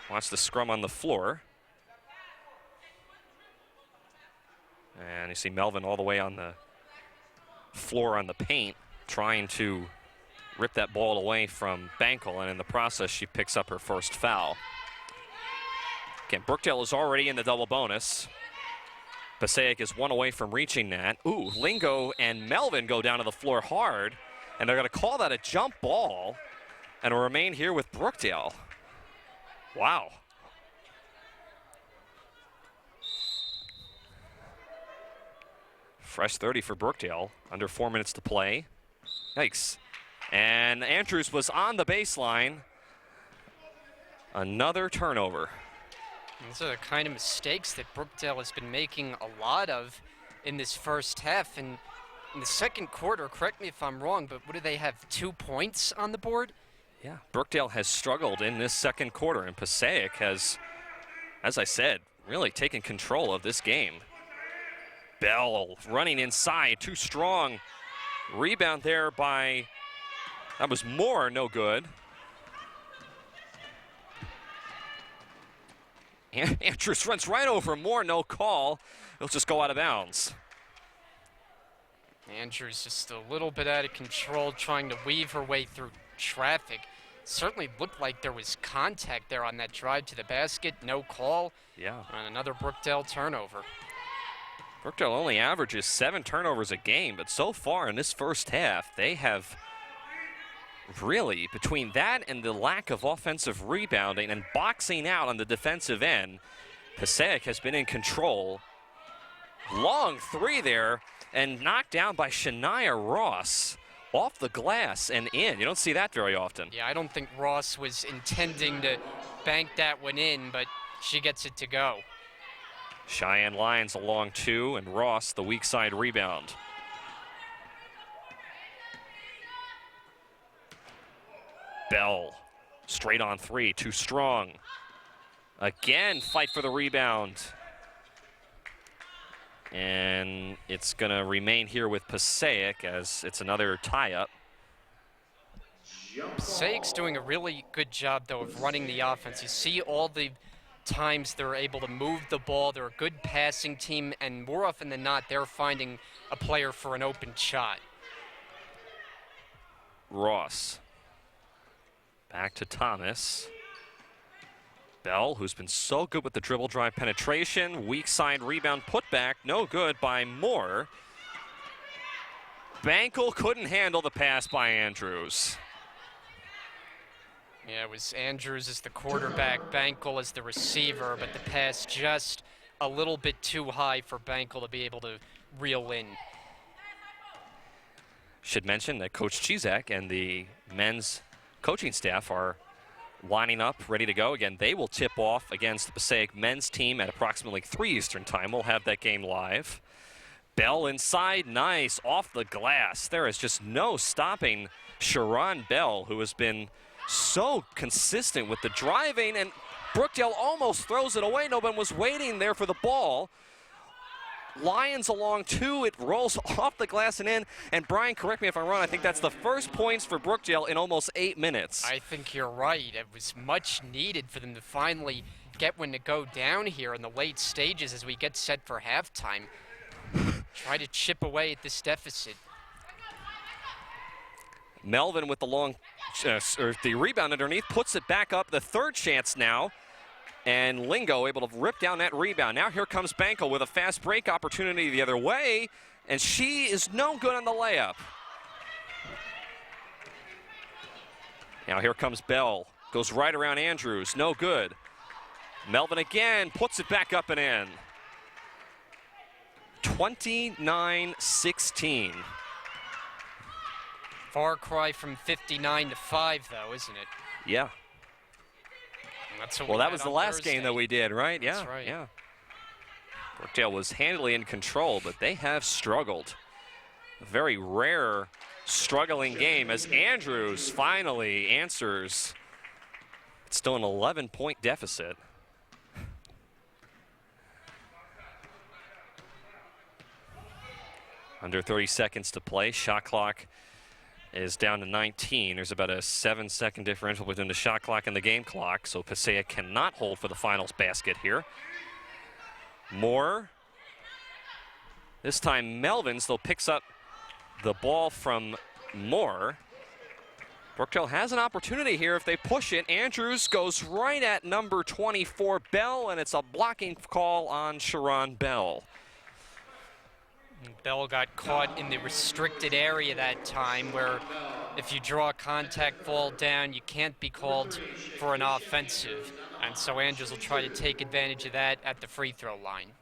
Watch the scrum on the floor. And you see Melvin all the way on the floor on the paint, trying to rip that ball away from Bankel, and in the process, she picks up her first foul. Again, Brookdale is already in the double bonus. Passaic is one away from reaching that. Ooh, Lingo and Melvin go down to the floor hard, and they're going to call that a jump ball, and will remain here with Brookdale. Wow. Fresh 30 for Brookdale, under 4 minutes to play. Yikes. And Andrews was on the baseline. Another turnover. These are the kind of mistakes that Brookdale has been making a lot of in this first half. And in the second quarter, correct me if I'm wrong, but what do they have, 2 points on the board? Yeah, Brookdale has struggled in this second quarter, and Passaic has, as I said, really taken control of this game. Bell running inside, too strong. Rebound there by, that was Moore, no good. Andrews runs right over Moore, no call. He'll just go out of bounds. Andrews just a little bit out of control, trying to weave her way through traffic. Certainly looked like there was contact there on that drive to the basket, no call. Yeah. And another Brookdale turnover. Brookdale only averages 7 turnovers a game, but so far in this first half, they have really, between that and the lack of offensive rebounding and boxing out on the defensive end, Passaic has been in control. Long three there, and knocked down by Shania Ross. off the glass and in. You don't see that very often. Yeah, I don't think Ross was intending to bank that one in, but she gets it to go. Cheyenne Lyons along 2, and Ross the weak side rebound. Bell, straight on 3, too strong. Again, fight for the rebound. And it's going to remain here with Passaic as it's another tie-up. Passaic's doing a really good job, though, of running the offense. You see all the times they're able to move the ball. They're a good passing team, and more often than not, they're finding a player for an open shot. Ross. Back to Thomas. Bell, who's been so good with the dribble drive penetration. Weak side rebound putback. No good by Moore. Bankel couldn't handle the pass by Andrews. Yeah, it was Andrews as the quarterback, Bankel as the receiver, but the pass just a little bit too high for Bankel to be able to reel in. Should mention that Coach Chizak and the men's coaching staff are lining up, ready to go. Again, they will tip off against the Passaic men's team at approximately 3 Eastern time. We'll have that game live. Bell inside, nice, off the glass. There is just no stopping Sharon Bell, who has been so consistent with the driving, and Brookdale almost throws it away. No one was waiting there for the ball. Lyons along 2, it rolls off the glass and in. And Brian, correct me if I'm wrong, I think that's the first points for Brookdale in almost 8 minutes. I think you're right. It was much needed for them to finally get one to go down here in the late stages as we get set for halftime. Try to chip away at this deficit. Melvin with the long, the rebound underneath, puts it back up. The third chance now. And Lingo able to rip down that rebound. Now here comes Bankel with a fast break opportunity the other way, and she is no good on the layup. Now here comes Bell. Goes right around Andrews, no good. Melvin again, puts it back up and in. 29-16. Far cry from 59 to 5, though, isn't it? Yeah. Well, that was the last game that we did, right? That's right. Yeah. Brookdale was handily in control, but they have struggled. A very rare struggling game as Andrews finally answers. It's still an 11-point deficit. Under 30 seconds to play. Shot clock is down to 19. There's about a 7-second differential between the shot clock and the game clock, so Passaic cannot hold for the finals basket here. Moore. This time Melvin still picks up the ball from Moore. Brookdale has an opportunity here if they push it. Andrews goes right at number 24, Bell, and it's a blocking call on Sharon Bell. Bell got caught in the restricted area that time where if you draw a contact ball down, you can't be called for an offensive. And so Andrews will try to take advantage of that at the free throw line.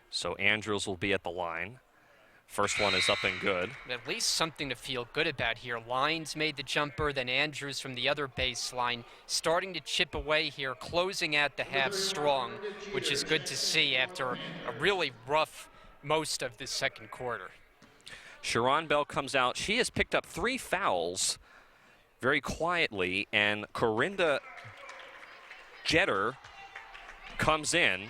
So Andrews will be at the line. First one is up and good. At least something to feel good about here. Lyons made the jumper, then Andrews from the other baseline, starting to chip away here, closing out the half strong, which is good to see after a really rough most of the second quarter. Sharon Bell comes out. She has picked up 3 fouls very quietly, and Corinda Jeter comes in.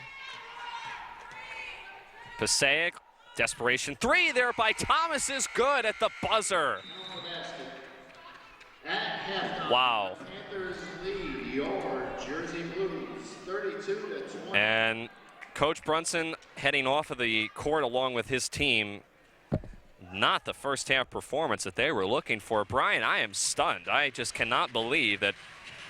Passaic. Desperation 3 there by Thomas is good at the buzzer. Wow. And Coach Brunson heading off of the court along with his team. Not the first half performance that they were looking for. Brian, I am stunned. I just cannot believe that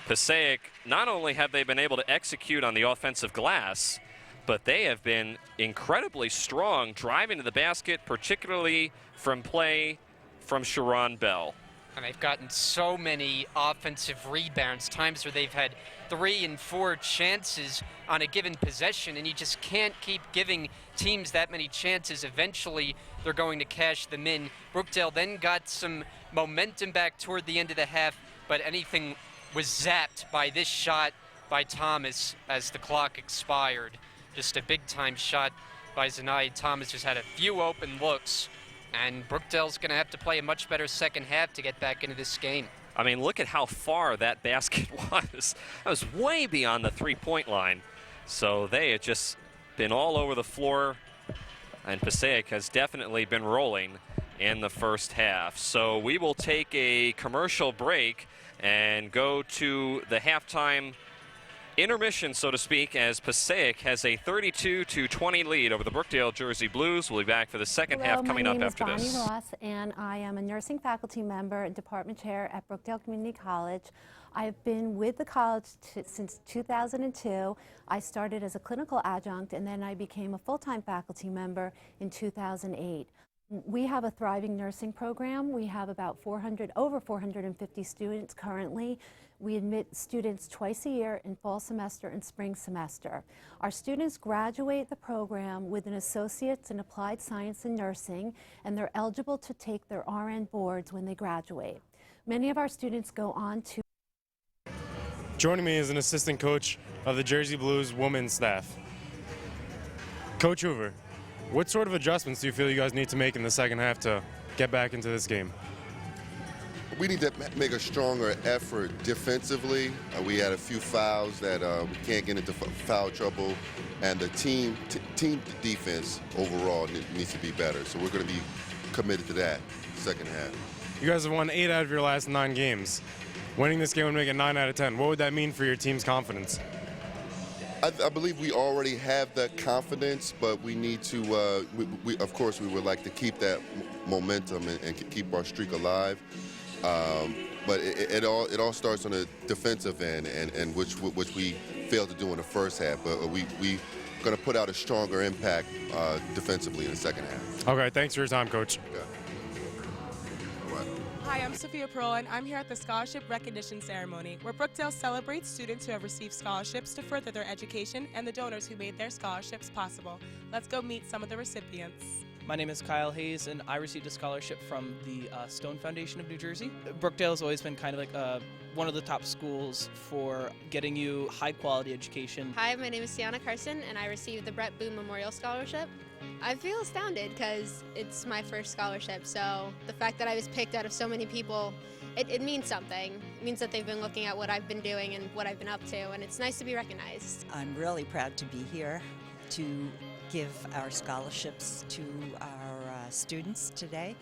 Passaic, not only have they been able to execute on the offensive glass, but they have been incredibly strong driving to the basket, particularly from play from Sharon Bell. And they've gotten so many offensive rebounds, times where they've had 3 and 4 chances on a given possession, and you just can't keep giving teams that many chances. Eventually, they're going to cash them in. Brookdale then got some momentum back toward the end of the half, but anything was zapped by this shot by Thomas as the clock expired. Just a big-time shot by Zanai. Thomas just had a few open looks, and Brookdale's going to have to play a much better second half to get back into this game. I mean, look at how far that basket was. That was way beyond the three-point line. So they had just been all over the floor, and Passaic has definitely been rolling in the first half. So we will take a commercial break and go to the halftime intermission, so to speak, as Passaic has a 32-20 lead over the Brookdale Jersey Blues. We'll be back for the second half coming up after this. My name is Bonnie Ross, and I am a nursing faculty member and department chair at Brookdale Community College. I've been with the college since 2002. I started as a clinical adjunct, and then I became a full-time faculty member in 2008. We have a thriving nursing program. We have about over 450 students currently. We admit students twice a year in fall semester and spring semester. Our students graduate the program with an associate's in applied science and nursing, and they're eligible to take their RN boards when they graduate. Many of our students go on to... Joining me is an assistant coach of the Jersey Blues women's staff. Coach Hoover, what sort of adjustments do you feel you guys need to make in the second half to get back into this game? We need to make a stronger effort defensively. We had a few fouls that we can't get into foul trouble, and the team defense overall needs to be better. So we're going to be committed to that second half. You guys have won 8 out of your last 9 games. Winning this game would make it 9 out of 10. What would that mean for your team's confidence? I believe we already have that confidence, but we need to, of course, we would like to keep that momentum and keep our streak alive. But it all starts on the defensive end, and which we failed to do in the first half. But we're going to put out a stronger impact defensively in the second half. Okay, thanks for your time, Coach. Okay. All right. Hi, I'm Sophia Pearl, and I'm here at the Scholarship Recognition Ceremony, where Brookdale celebrates students who have received scholarships to further their education and the donors who made their scholarships possible. Let's go meet some of the recipients. My name is Kyle Hayes, and I received a scholarship from the Stone Foundation of New Jersey. Brookdale has always been kind of like one of the top schools for getting you high-quality education. Hi, my name is Sienna Carson, and I received the Brett Boone Memorial Scholarship. I feel astounded because it's my first scholarship, so the fact that I was picked out of so many people, it means something. It means that they've been looking at what I've been doing and what I've been up to, and it's nice to be recognized. I'm really proud to be here to give our scholarships to our students today.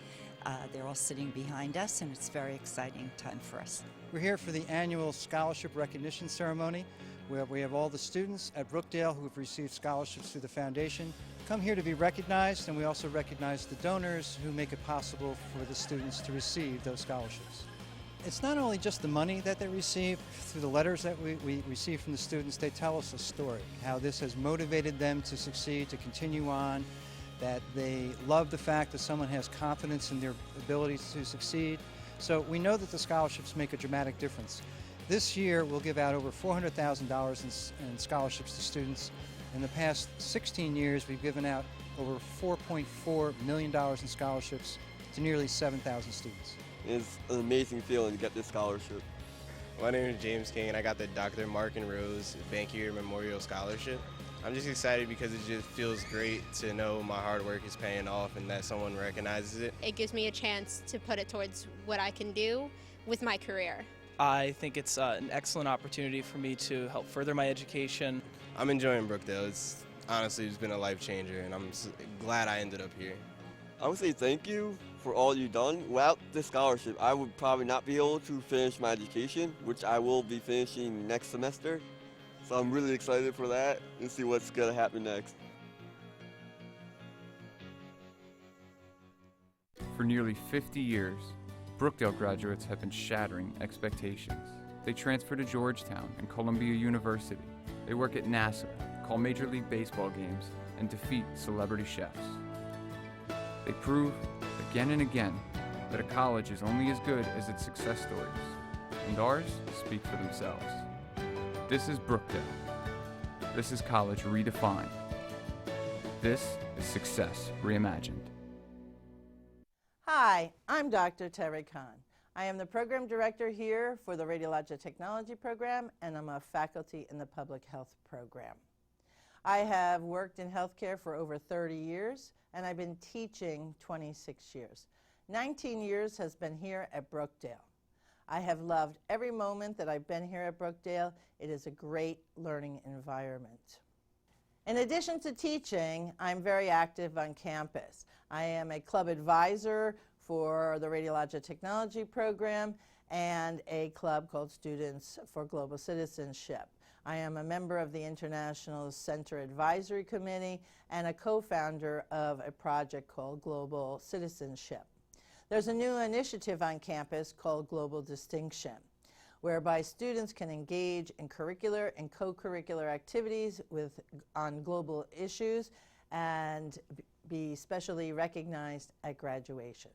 They're all sitting behind us, and it's a very exciting time for us. We're here for the annual scholarship recognition ceremony, where we have all the students at Brookdale who have received scholarships through the foundation come here to be recognized, and we also recognize the donors who make it possible for the students to receive those scholarships. It's not only just the money that they receive. Through the letters that we receive from the students, they tell us a story, how this has motivated them to succeed, to continue on, that they love the fact that someone has confidence in their ability to succeed. So we know that the scholarships make a dramatic difference. This year, we'll give out over $400,000 in scholarships to students. In the past 16 years, we've given out over $4.4 million in scholarships to nearly 7,000 students. It's an amazing feeling to get this scholarship. My name is James King, and I got the Dr. Mark and Rose Bankier Memorial Scholarship. I'm just excited because it just feels great to know my hard work is paying off and that someone recognizes it. It gives me a chance to put it towards what I can do with my career. I think it's an excellent opportunity for me to help further my education. I'm enjoying Brookdale. It's been a life changer, and I'm glad I ended up here. I would say thank you for all you've done. Without this scholarship, I would probably not be able to finish my education, which I will be finishing next semester. So I'm really excited for that and see what's going to happen next. For nearly 50 years, Brookdale graduates have been shattering expectations. They transfer to Georgetown and Columbia University. They work at NASA, call Major League Baseball games, and defeat celebrity chefs. They prove, again and again, that a college is only as good as its success stories, and ours speak for themselves. This is Brookdale. This is college redefined. This is success reimagined. Hi, I'm Dr. Terry Kahn. I am the program director here for the Radiologic Technology program, and I'm a faculty in the Public Health program. I have worked in healthcare for over 30 years, and I've been teaching 26 years. 19 years has been here at Brookdale. I have loved every moment that I've been here at Brookdale. It is a great learning environment. In addition to teaching, I'm very active on campus. I am a club advisor for the Radiologic Technology program and a club called Students for Global Citizenship. I am a member of the International Center Advisory Committee and a co-founder of a project called Global Citizenship. There's a new initiative on campus called Global Distinction, whereby students can engage in curricular and co-curricular activities on global issues and be specially recognized at graduation.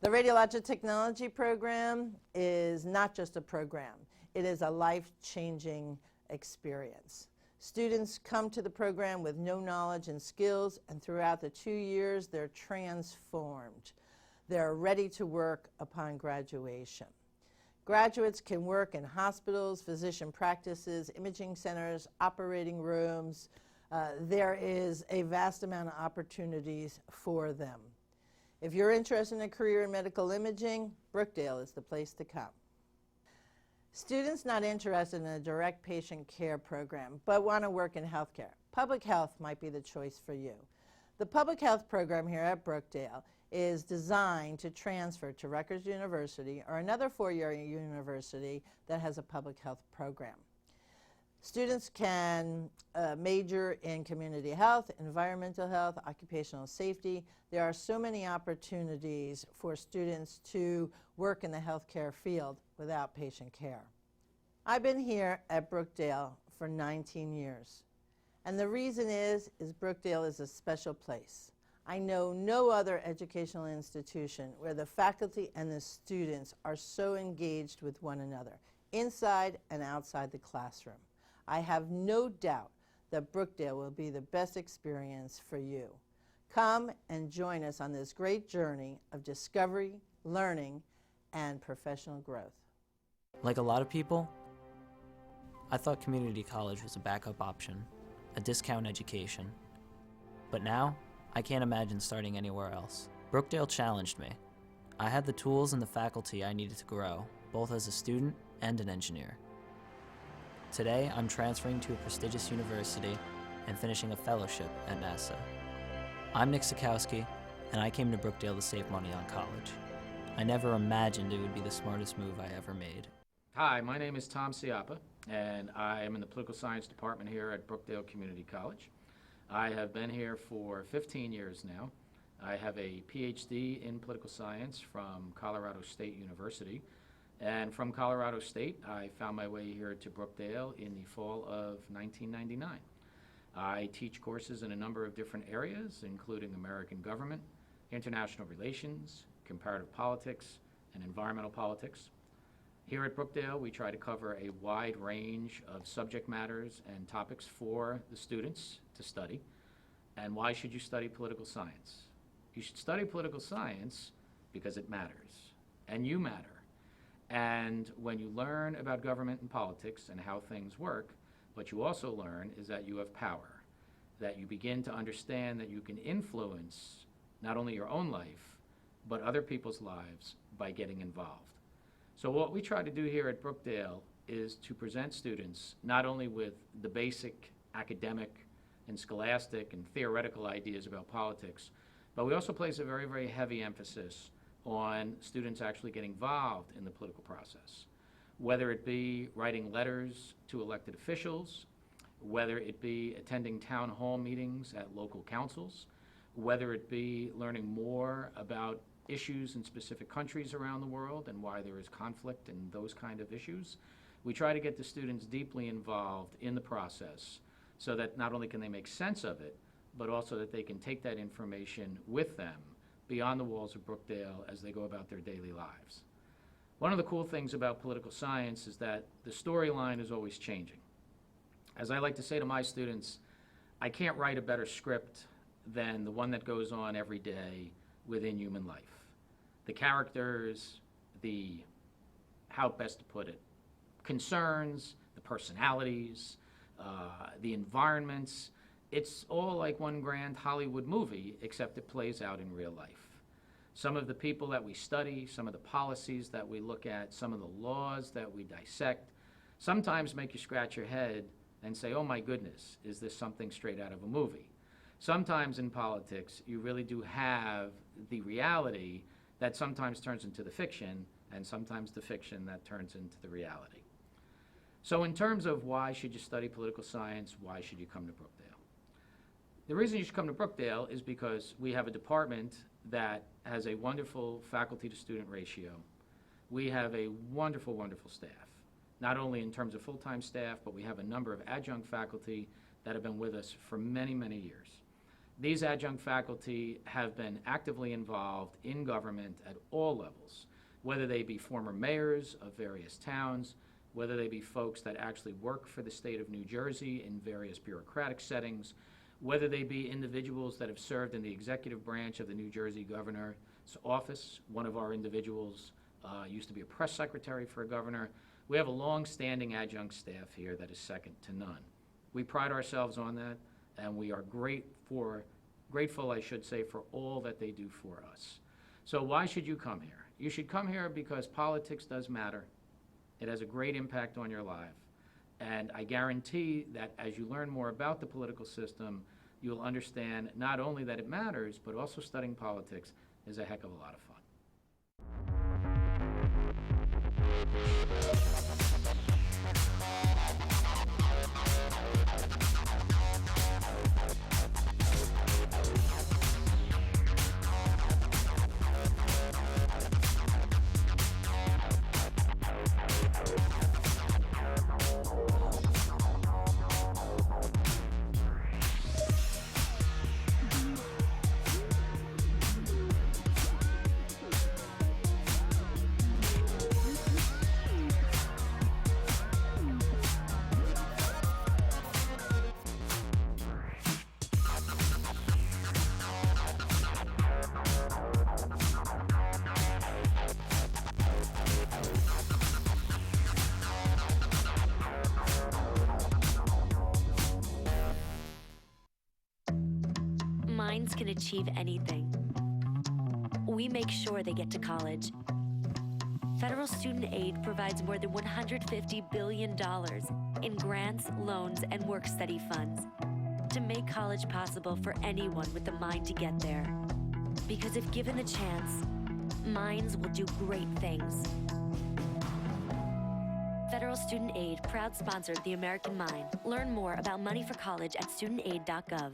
The Radiologic Technology program is not just a program. It is a life-changing experience. Students come to the program with no knowledge and skills, and throughout the 2 years, they're transformed. They're ready to work upon graduation. Graduates can work in hospitals, physician practices, imaging centers, operating rooms. There is a vast amount of opportunities for them. If you're interested in a career in medical imaging, Brookdale is the place to come. Students not interested in a direct patient care program but want to work in healthcare, public health might be the choice for you. The public health program here at Brookdale is designed to transfer to Rutgers University or another four-year university that has a public health program. Students can major in community health, environmental health, occupational safety. There are so many opportunities for students to work in the healthcare field without patient care. I've been here at Brookdale for 19 years. And the reason is Brookdale is a special place. I know no other educational institution where the faculty and the students are so engaged with one another, inside and outside the classroom. I have no doubt that Brookdale will be the best experience for you. Come and join us on this great journey of discovery, learning, and professional growth. Like a lot of people, I thought community college was a backup option, a discount education. But now, I can't imagine starting anywhere else. Brookdale challenged me. I had the tools and the faculty I needed to grow, both as a student and an engineer. Today, I'm transferring to a prestigious university and finishing a fellowship at NASA. I'm Nick Sikowski, and I came to Brookdale to save money on college. I never imagined it would be the smartest move I ever made. Hi, my name is Tom Ciappa, and I am in the political science department here at Brookdale Community College. I have been here for 15 years now. I have a PhD in political science from Colorado State University. And from Colorado State, I found my way here to Brookdale in the fall of 1999. I teach courses in a number of different areas, including American government, international relations, comparative politics, and environmental politics. Here at Brookdale, we try to cover a wide range of subject matters and topics for the students to study. And why should you study political science? You should study political science because it matters, and you matter. And when you learn about government and politics and how things work, what you also learn is that you have power, that you begin to understand that you can influence not only your own life, but other people's lives by getting involved. So what we try to do here at Brookdale is to present students not only with the basic academic and scholastic and theoretical ideas about politics, but we also place a very, very heavy emphasis on students actually getting involved in the political process, whether it be writing letters to elected officials, whether it be attending town hall meetings at local councils, whether it be learning more about issues in specific countries around the world and why there is conflict in those kind of issues. We try to get the students deeply involved in the process so that not only can they make sense of it, but also that they can take that information with them beyond the walls of Brookdale as they go about their daily lives. One of the cool things about political science is that the storyline is always changing. As I like to say to my students, I can't write a better script than the one that goes on every day within human life. The characters, how best to put it, concerns, the personalities, the environments, it's all like one grand Hollywood movie, except it plays out in real life. Some of the people that we study, some of the policies that we look at, some of the laws that we dissect, sometimes make you scratch your head and say, oh my goodness, is this something straight out of a movie? Sometimes in politics, you really do have the reality that sometimes turns into the fiction, and sometimes the fiction that turns into the reality. So in terms of why should you study political science, why should you come to Brookdale? The reason you should come to Brookdale is because we have a department that has a wonderful faculty to student ratio. We have a wonderful, wonderful staff, not only in terms of full-time staff, but we have a number of adjunct faculty that have been with us for many, many years. These adjunct faculty have been actively involved in government at all levels, whether they be former mayors of various towns, whether they be folks that actually work for the state of New Jersey in various bureaucratic settings, whether they be individuals that have served in the executive branch of the New Jersey governor's office. One of our individuals used to be a press secretary for a governor. We have a long-standing adjunct staff here that is second to none. We pride ourselves on that, and we are grateful, I should say, for all that they do for us. So why should you come here? You should come here because politics does matter. It has a great impact on your life. And I guarantee that as you learn more about the political system, you'll understand not only that it matters, but also studying politics is a heck of a lot of fun. Minds can achieve anything. We make sure they get to college. Federal student aid provides more than $150 billion in grants, loans, and work-study funds to make college possible for anyone with the mind to get there. Because if given the chance, minds will do great things. Federal Student Aid, proud sponsor of the American Mind. Learn more about money for college at studentaid.gov.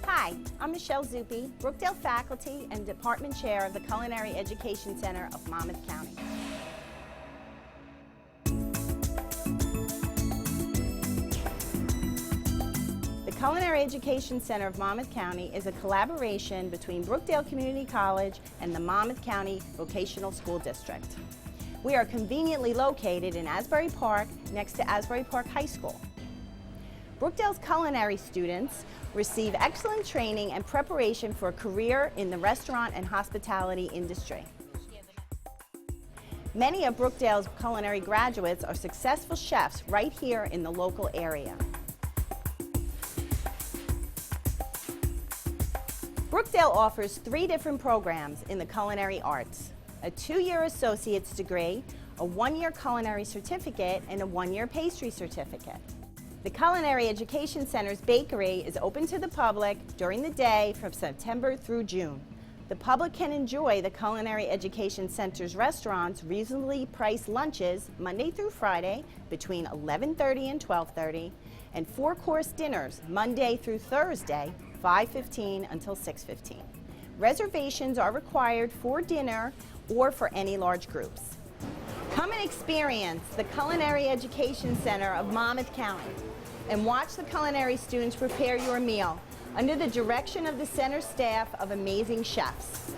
Hi, I'm Michelle Zuppi, Brookdale faculty and department chair of the Culinary Education Center of Monmouth County. The Culinary Education Center of Monmouth County is a collaboration between Brookdale Community College and the Monmouth County Vocational School District. We are conveniently located in Asbury Park, next to Asbury Park High School. Brookdale's culinary students receive excellent training and preparation for a career in the restaurant and hospitality industry. Many of Brookdale's culinary graduates are successful chefs right here in the local area. Brookdale offers 3 different programs in the culinary arts: a 2-year associate's degree, a 1-year culinary certificate, and a 1-year pastry certificate. The Culinary Education Center's bakery is open to the public during the day from September through June. The public can enjoy the Culinary Education Center's restaurants' reasonably priced lunches Monday through Friday between 11:30 and 12:30, and 4-course dinners Monday through Thursday, 5:15 until 6:15. Reservations are required for dinner or for any large groups. Come and experience the Culinary Education Center of Monmouth County and watch the culinary students prepare your meal. under the direction of the center staff of amazing chefs.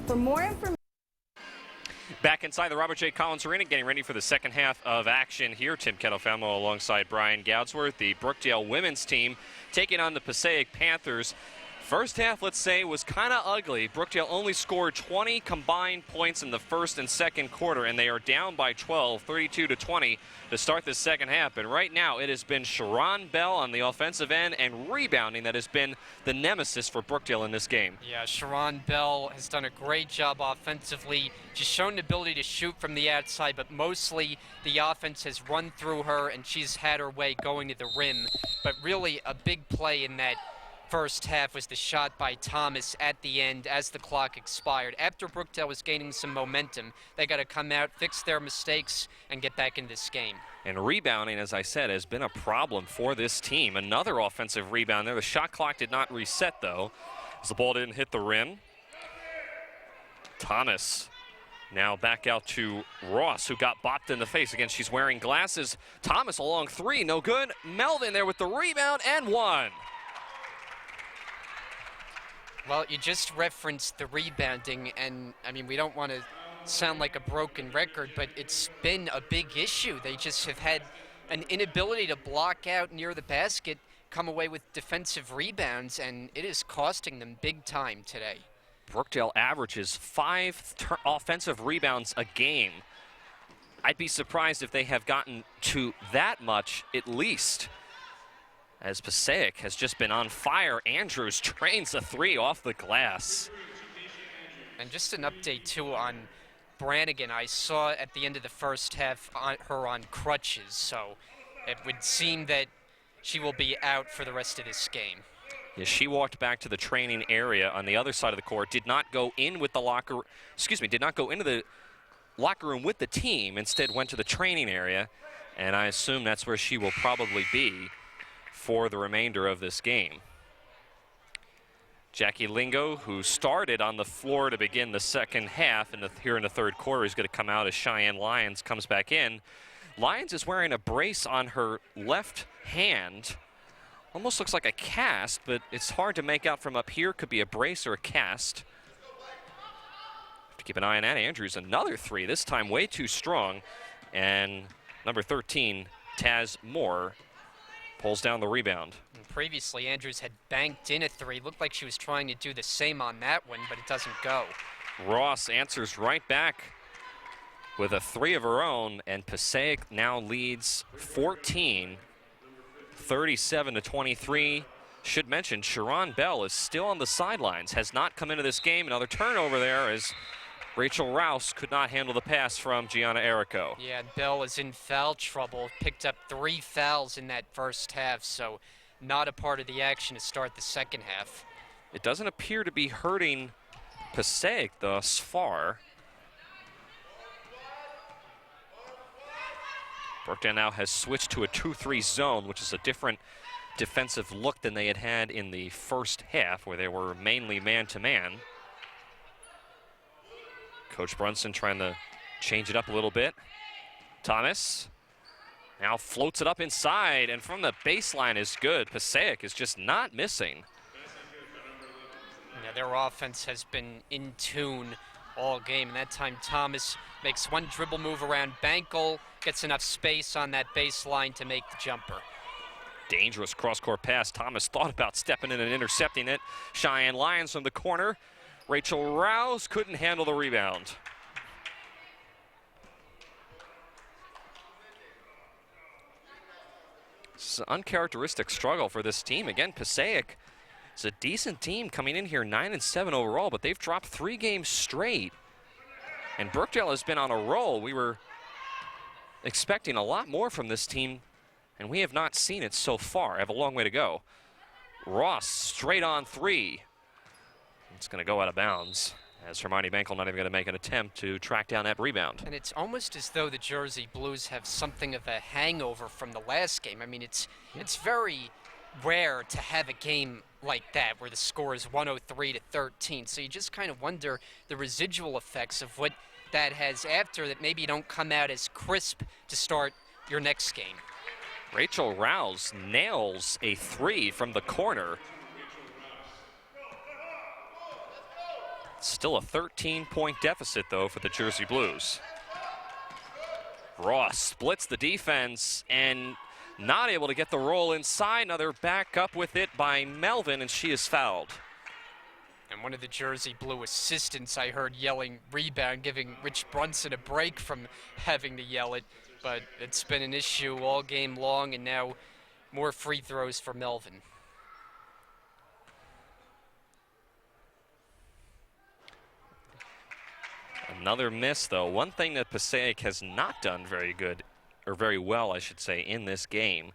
For more information, Back inside the Robert J. Collins Arena, getting ready for the second half of action here. Tim Kettlefamo alongside Brian Goudsworth, the Brookdale women's team taking on the Passaic Panthers. First half, let's say, was kind of ugly. Brookdale only scored 20 combined points in the first and second quarter, and they are down by 12, 32-20 to start the second half. And right now, it has been Sharon Bell on the offensive end and rebounding that has been the nemesis for Brookdale in this game. Yeah, Sharon Bell has done a great job offensively. She's shown the ability to shoot from the outside, but mostly the offense has run through her, and she's had her way going to the rim. But really, a big play in that first half was the shot by Thomas at the end as the clock expired. After Brookdale was gaining some momentum, they got to come out, fix their mistakes, and get back into this game. And rebounding, as I said, has been a problem for this team. Another offensive rebound there. The shot clock did not reset, though, as the ball didn't hit the rim. Thomas now back out to Ross, who got bopped in the face. Again, she's wearing glasses. Thomas along three, no good. Melvin there with the rebound and one. Well, you just referenced the rebounding, and I mean, we don't want to sound like a broken record, but it's been a big issue. They just have had an inability to block out near the basket, come away with defensive rebounds, and it is costing them big time today. Brookdale averages 5 offensive rebounds a game. I'd be surprised if they have gotten to that much at least, as Passaic has just been on fire. Andrews trains a three off the glass. And just an update, too, on Brannigan. I saw at the end of the first half her on crutches, so it would seem that she will be out for the rest of this game. Yeah, she walked back to the training area on the other side of the court, did not go in with the did not go into the locker room with the team, instead went to the training area, and I assume that's where she will probably be for the remainder of this game. Jackie Lingo, who started on the floor to begin the second half, here in the third quarter, is going to come out as Cheyenne Lyons comes back in. Lyons is wearing a brace on her left hand. Almost looks like a cast, but it's hard to make out from up here. Could be a brace or a cast. Have to keep an eye on that. Andrews, another three, this time way too strong. And number 13, Taz Moore, pulls down the rebound. And previously, Andrews had banked in a three. Looked like she was trying to do the same on that one, but it doesn't go. Ross answers right back with a three of her own, and Passaic now leads 14, 37-23. Should mention, Sharon Bell is still on the sidelines, has not come into this game. Another turnover there as Rachel Rouse could not handle the pass from Gianna Errico. Yeah, Bell is in foul trouble. Picked up 3 fouls in that first half, so not a part of the action to start the second half. It doesn't appear to be hurting Passaic thus far. Brookdale now has switched to a 2-3 zone, which is a different defensive look than they had in the first half, where they were mainly man-to-man. Coach Brunson trying to change it up a little bit. Thomas now floats it up inside, and from the baseline is good. Passaic is just not missing. Yeah, their offense has been in tune all game, and that time Thomas makes one dribble move around Bankel, gets enough space on that baseline to make the jumper. Dangerous cross-court pass. Thomas thought about stepping in and intercepting it. Cheyenne Lyons from the corner. Rachel Rouse couldn't handle the rebound. It's an uncharacteristic struggle for this team. Again, Passaic is a decent team coming in here 9-7 overall, but they've dropped 3 games straight. And Brookdale has been on a roll. We were expecting a lot more from this team, and we have not seen it so far. I have a long way to go. Ross straight on 3. It's going to go out of bounds, as Hermione Bankel not even going to make an attempt to track down that rebound. And it's almost as though the Jersey Blues have something of a hangover from the last game. I mean, it's very rare to have a game like that where the score is 103-13. So you just kind of wonder the residual effects of what that has after, that maybe you don't come out as crisp to start your next game. Rachel Rouse nails a 3 from the corner. Still a 13-point deficit, though, for the Jersey Blues. Ross splits the defense and not able to get the roll inside. Now they're back up with it by Melvin, and she is fouled. And one of the Jersey Blue assistants I heard yelling rebound, giving Rich Brunson a break from having to yell it. But it's been an issue all game long, and now more free throws for Melvin. Another miss, though. One thing that Passaic has not done very good, or very well, I should say, in this game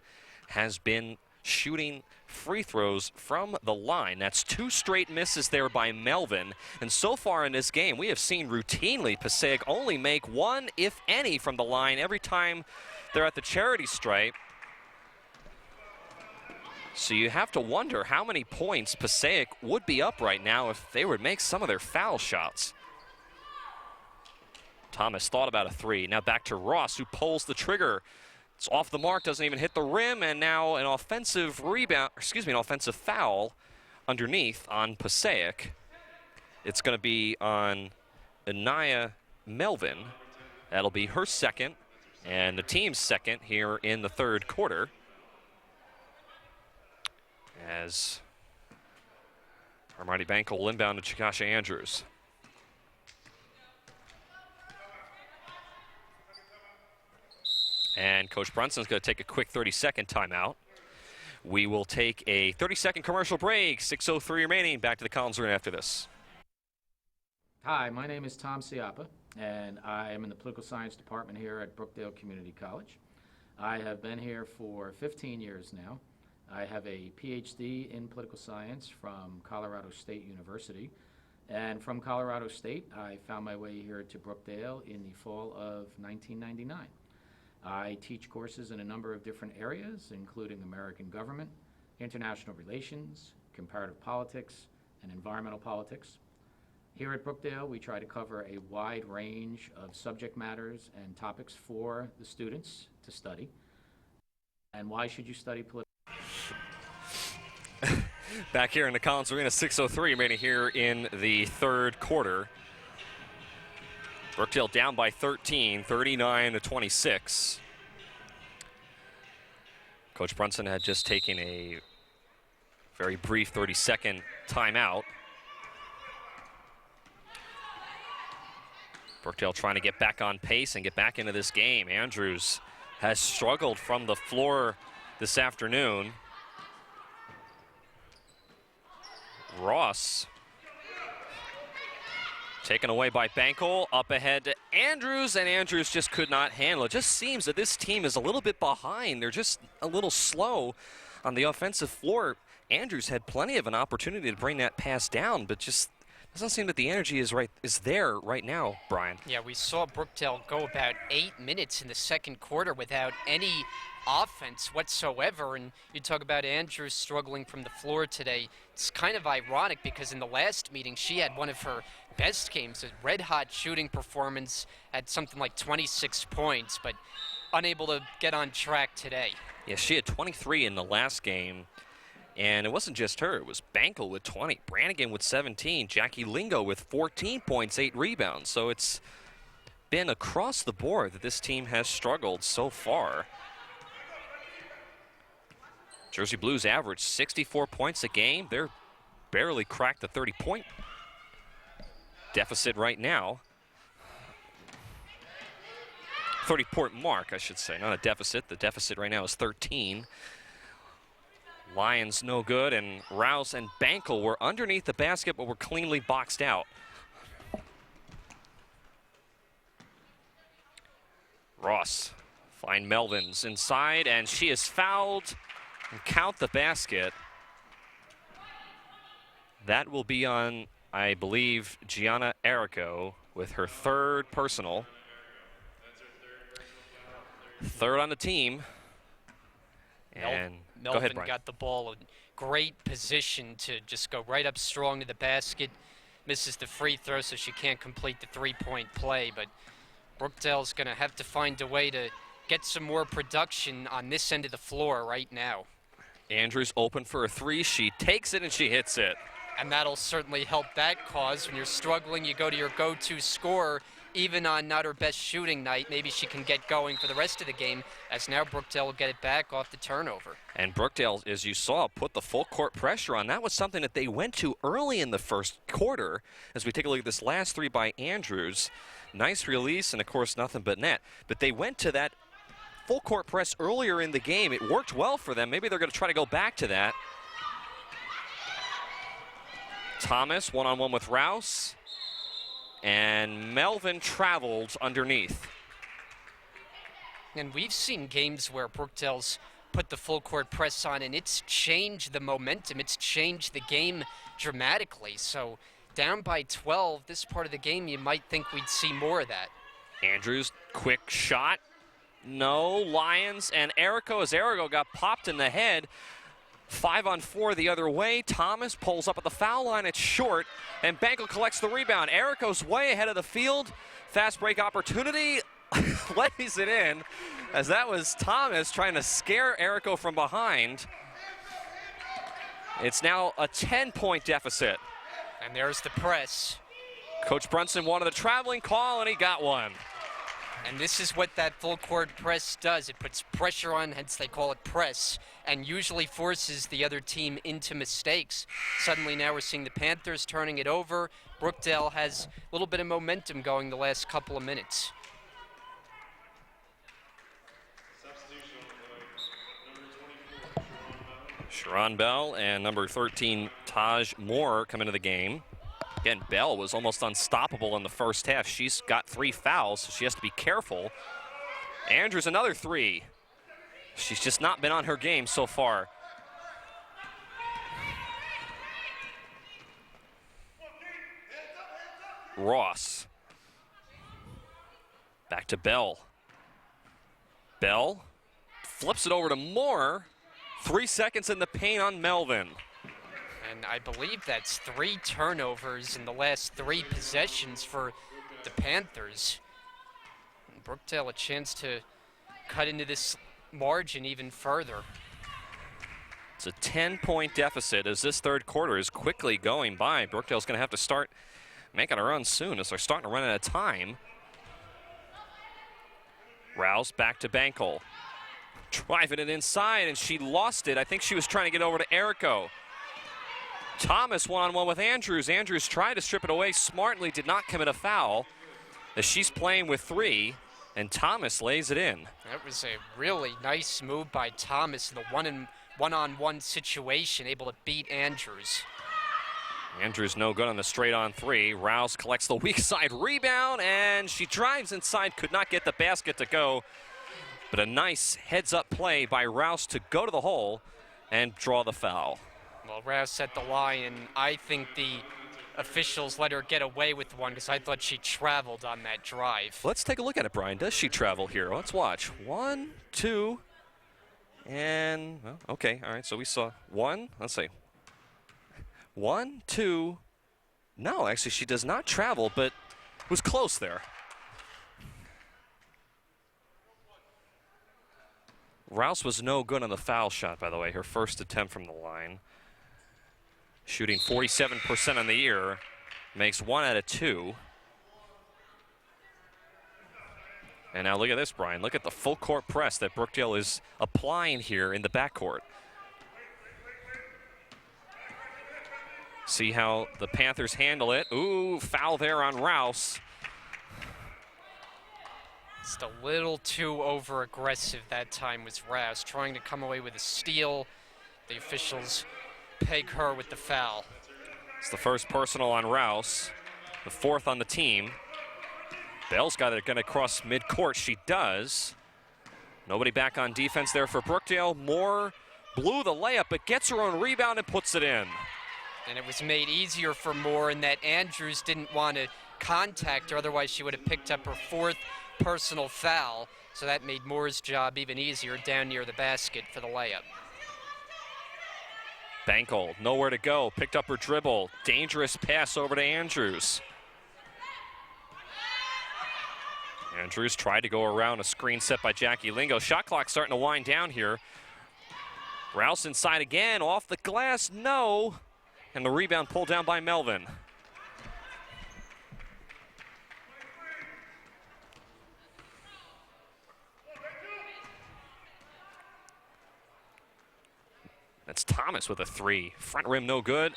has been shooting free throws from the line. That's 2 straight misses there by Melvin. And so far in this game, we have seen routinely Passaic only make 1, if any, from the line every time they're at the charity stripe. So you have to wonder how many points Passaic would be up right now if they would make some of their foul shots. Thomas thought about a 3. Now back to Ross, who pulls the trigger. It's off the mark, doesn't even hit the rim, and now an offensive foul underneath on Passaic. It's going to be on Anaya Melvin. That'll be her second, and the team's second here in the third quarter. As Armani Bank will inbound to Chikasha Andrews. And Coach Brunson's going to take a quick 30-second timeout. We will take a 30-second commercial break. 6:03 remaining. Back to the Collins Arena after this. Hi, my name is Tom Ciappa, and I am in the Political Science Department here at Brookdale Community College. I have been here for 15 years now. I have a PhD in political science from Colorado State University. And from Colorado State, I found my way here to Brookdale in the fall of 1999. I teach courses in a number of different areas, including American government, international relations, comparative politics, and environmental politics. Here at Brookdale, we try to cover a wide range of subject matters and topics for the students to study. And why should you study politics? Back here in the Collins Arena, 6:03 remaining here in the third quarter. Brookdale down by 13, 39-26. Coach Brunson had just taken a very brief 30-second timeout. Brookdale trying to get back on pace and get back into this game. Andrews has struggled from the floor this afternoon. Ross taken away by Bankel, up ahead to Andrews, and Andrews just could not handle it. Just seems that this team is a little bit behind. They're just a little slow on the offensive floor. Andrews had plenty of an opportunity to bring that pass down, but just doesn't seem that the energy is there right now, Brian. Yeah, we saw Brookdale go about 8 minutes in the second quarter without any offense whatsoever, and you talk about Andrews struggling from the floor today. It's kind of ironic because in the last meeting she had one of her best games, a red-hot shooting performance, had something like 26 points, but unable to get on track today. Yeah, she had 23 in the last game, and it wasn't just her. It was Bankel with 20, Brannigan with 17, Jackie Lingo with 14 points, 8 rebounds. So it's been across the board that this team has struggled so far. Jersey Blues average 64 points a game. They're barely cracked the 30-point deficit right now. 30-point mark, I should say, not a deficit. The deficit right now is 13. Lions no good, and Rouse and Bankel were underneath the basket, but were cleanly boxed out. Ross find Melvin's inside, and she is fouled. And count the basket. That will be on, I believe, Gianna Erico with her third personal. Third on the team. And go ahead, Melvin Brian. got the ball in great position to just go right up strong to the basket. Misses the free throw, so she can't complete the three-point play. But Brookdale's going to have to find a way to get some more production on this end of the floor right now. Andrews open for a three. She takes it and she hits it. And that'll certainly help that cause. When you're struggling, you go to your go-to scorer. Even on not her best shooting night, maybe she can get going for the rest of the game, as now Brookdale will get it back off the turnover. And Brookdale, as you saw, put the full court pressure on. That was something that they went to early in the first quarter. As we take a look at this last three by Andrews, nice release and, of course, nothing but net. But they went to that full court press earlier in the game. It worked well for them. Maybe they're going to try to go back to that. Thomas, one-on-one with Rouse. And Melvin traveled underneath. And we've seen games where Brookdale's put the full court press on, and it's changed the momentum. It's changed the game dramatically. So down by 12, this part of the game, you might think we'd see more of that. Andrews, quick shot. No, Lions and Errico, as Errico got popped in the head. 5-on-4 the other way. Thomas pulls up at the foul line. It's short, and Bangle collects the rebound. Errico's way ahead of the field. Fast break opportunity. Lays it in, as that was Thomas trying to scare Errico from behind. It's now a 10-point deficit. And there's the press. Coach Brunson wanted a traveling call, and he got one. And this is what that full court press does. It puts pressure on, hence they call it press, and usually forces the other team into mistakes. Suddenly now we're seeing the Panthers turning it over. Brookdale has a little bit of momentum going the last couple of minutes. Sharon Bell and number 13, Taj Moore, come into the game. Again, Bell was almost unstoppable in the first half. She's got 3 fouls, so she has to be careful. Andrews, another 3. She's just not been on her game so far. Ross. Back to Bell. Bell flips it over to Moore. 3 seconds in the paint on Melvin. And I believe that's 3 turnovers in the last 3 possessions for the Panthers. And Brookdale a chance to cut into this margin even further. It's a 10-point deficit as this third quarter is quickly going by. Brookdale's going to have to start making a run soon as they're starting to run out of time. Rouse back to Bankel. Driving it inside, and she lost it. I think she was trying to get over to Errico. Thomas one-on-one with Andrews. Andrews tried to strip it away smartly, did not commit a foul, as she's playing with 3, and Thomas lays it in. That was a really nice move by Thomas in the one-on-one situation, able to beat Andrews. Andrews no good on the straight-on 3. Rouse collects the weak side rebound, and she drives inside, could not get the basket to go. But a nice heads-up play by Rouse to go to the hole and draw the foul. Well, Rouse set the line, and I think the officials let her get away with one because I thought she traveled on that drive. Let's take a look at it, Brian. Does she travel here? Let's watch. 1, 2, and, well, okay, all right, so we saw 1, let's see. 1, 2, no, actually she does not travel, but was close there. Rouse was no good on the foul shot, by the way, her first attempt from the line. Shooting 47% on the year, makes 1 out of 2. And now look at this, Brian. Look at the full court press that Brookdale is applying here in the backcourt. See how the Panthers handle it. Ooh, foul there on Rouse. Just a little too over-aggressive that time was Rouse, trying to come away with a steal. The officials peg her with the foul. It's the first personal on Rouse, the 4th on the team. Bell's got it going to cross midcourt. She does. Nobody back on defense there for Brookdale. Moore blew the layup, but gets her own rebound and puts it in. And it was made easier for Moore in that Andrews didn't want to contact her, otherwise she would have picked up her 4th personal foul, so that made Moore's job even easier down near the basket for the layup. Bankel, nowhere to go, picked up her dribble. Dangerous pass over to Andrews. Andrews tried to go around a screen set by Jackie Lingo. Shot clock starting to wind down here. Rouse inside again, off the glass, no. And the rebound pulled down by Melvin. That's Thomas with a three. Front rim no good.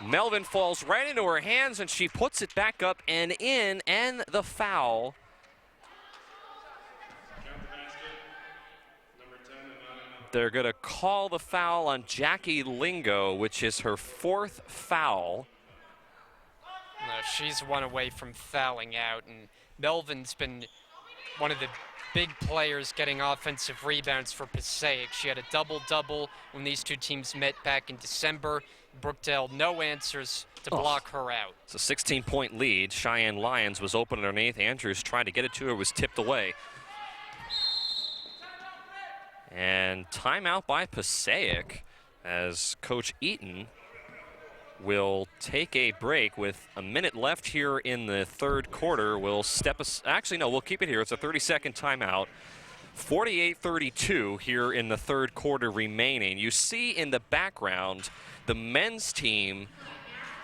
Melvin falls right into her hands and she puts it back up and in, and the foul. They're going to call the foul on Jackie Lingo, which is her 4th foul. No, she's one away from fouling out, and Melvin's been one of the big players getting offensive rebounds for Passaic. She had a double-double when these two teams met back in December. Brookdale, no answers to block her out. It's a 16-point lead. Cheyenne Lyons was open underneath. Andrews tried to get it to her, was tipped away. And timeout by Passaic as Coach Eaton will take a break with a minute left here in the third quarter. We'll step us. Actually, no, we'll keep it here. It's a 30-second timeout. 48-32 here in the third quarter remaining. You see in the background the men's team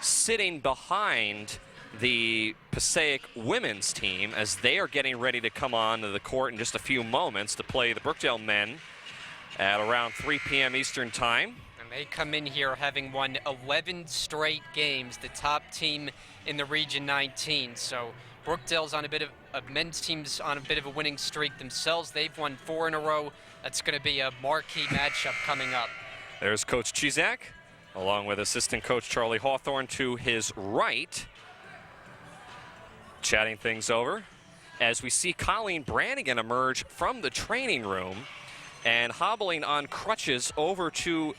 sitting behind the Passaic women's team as they are getting ready to come onto the court in just a few moments to play the Brookdale men at around 3 p.m. Eastern time. And they come in here having won 11 straight games, the top team in the Region 19. So Brookdale's on a bit of men's team's on a bit of a winning streak themselves. They've won 4 in a row. That's going to be a marquee matchup coming up. There's Coach Chizak, along with assistant coach Charlie Hawthorne to his right, chatting things over as we see Colleen Brannigan emerge from the training room and hobbling on crutches over to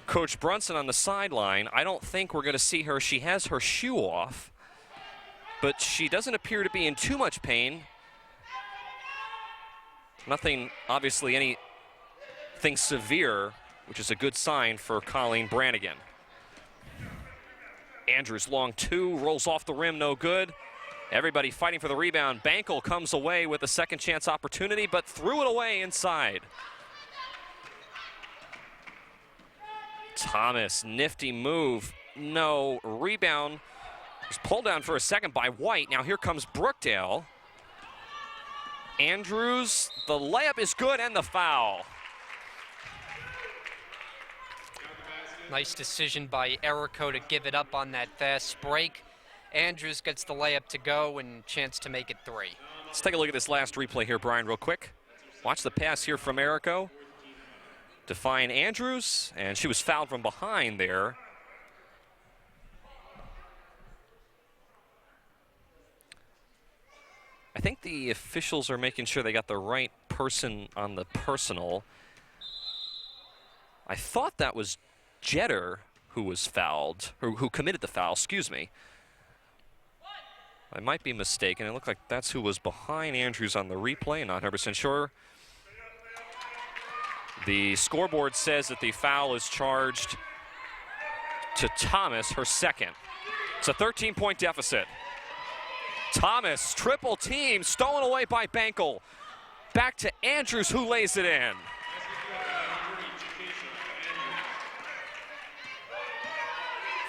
Coach Brunson on the sideline. I don't think we're going to see her. She has her shoe off, but she doesn't appear to be in too much pain. Nothing, obviously, anything severe, which is a good sign for Colleen Brannigan. Andrews long 2, rolls off the rim, no good. Everybody fighting for the rebound. Bankel comes away with a second chance opportunity, but threw it away inside. Thomas, nifty move. No, rebound was pulled down for a second by White. Now here comes Brookdale. Andrews, the layup is good and the foul. Nice decision by Erico to give it up on that fast break. Andrews gets the layup to go and chance to make it 3. Let's take a look at this last replay here, Brian, real quick. Watch the pass here from Erico to find Andrews, and she was fouled from behind there. I think the officials are making sure they got the right person on the personal. I thought that was Jeter who was fouled, or who committed the foul, excuse me. I might be mistaken. It looked like that's who was behind Andrews on the replay. Not 100% sure. The scoreboard says that the foul is charged to Thomas, her second. It's a 13-point deficit. Thomas, triple team, stolen away by Bankel. Back to Andrews, who lays it in.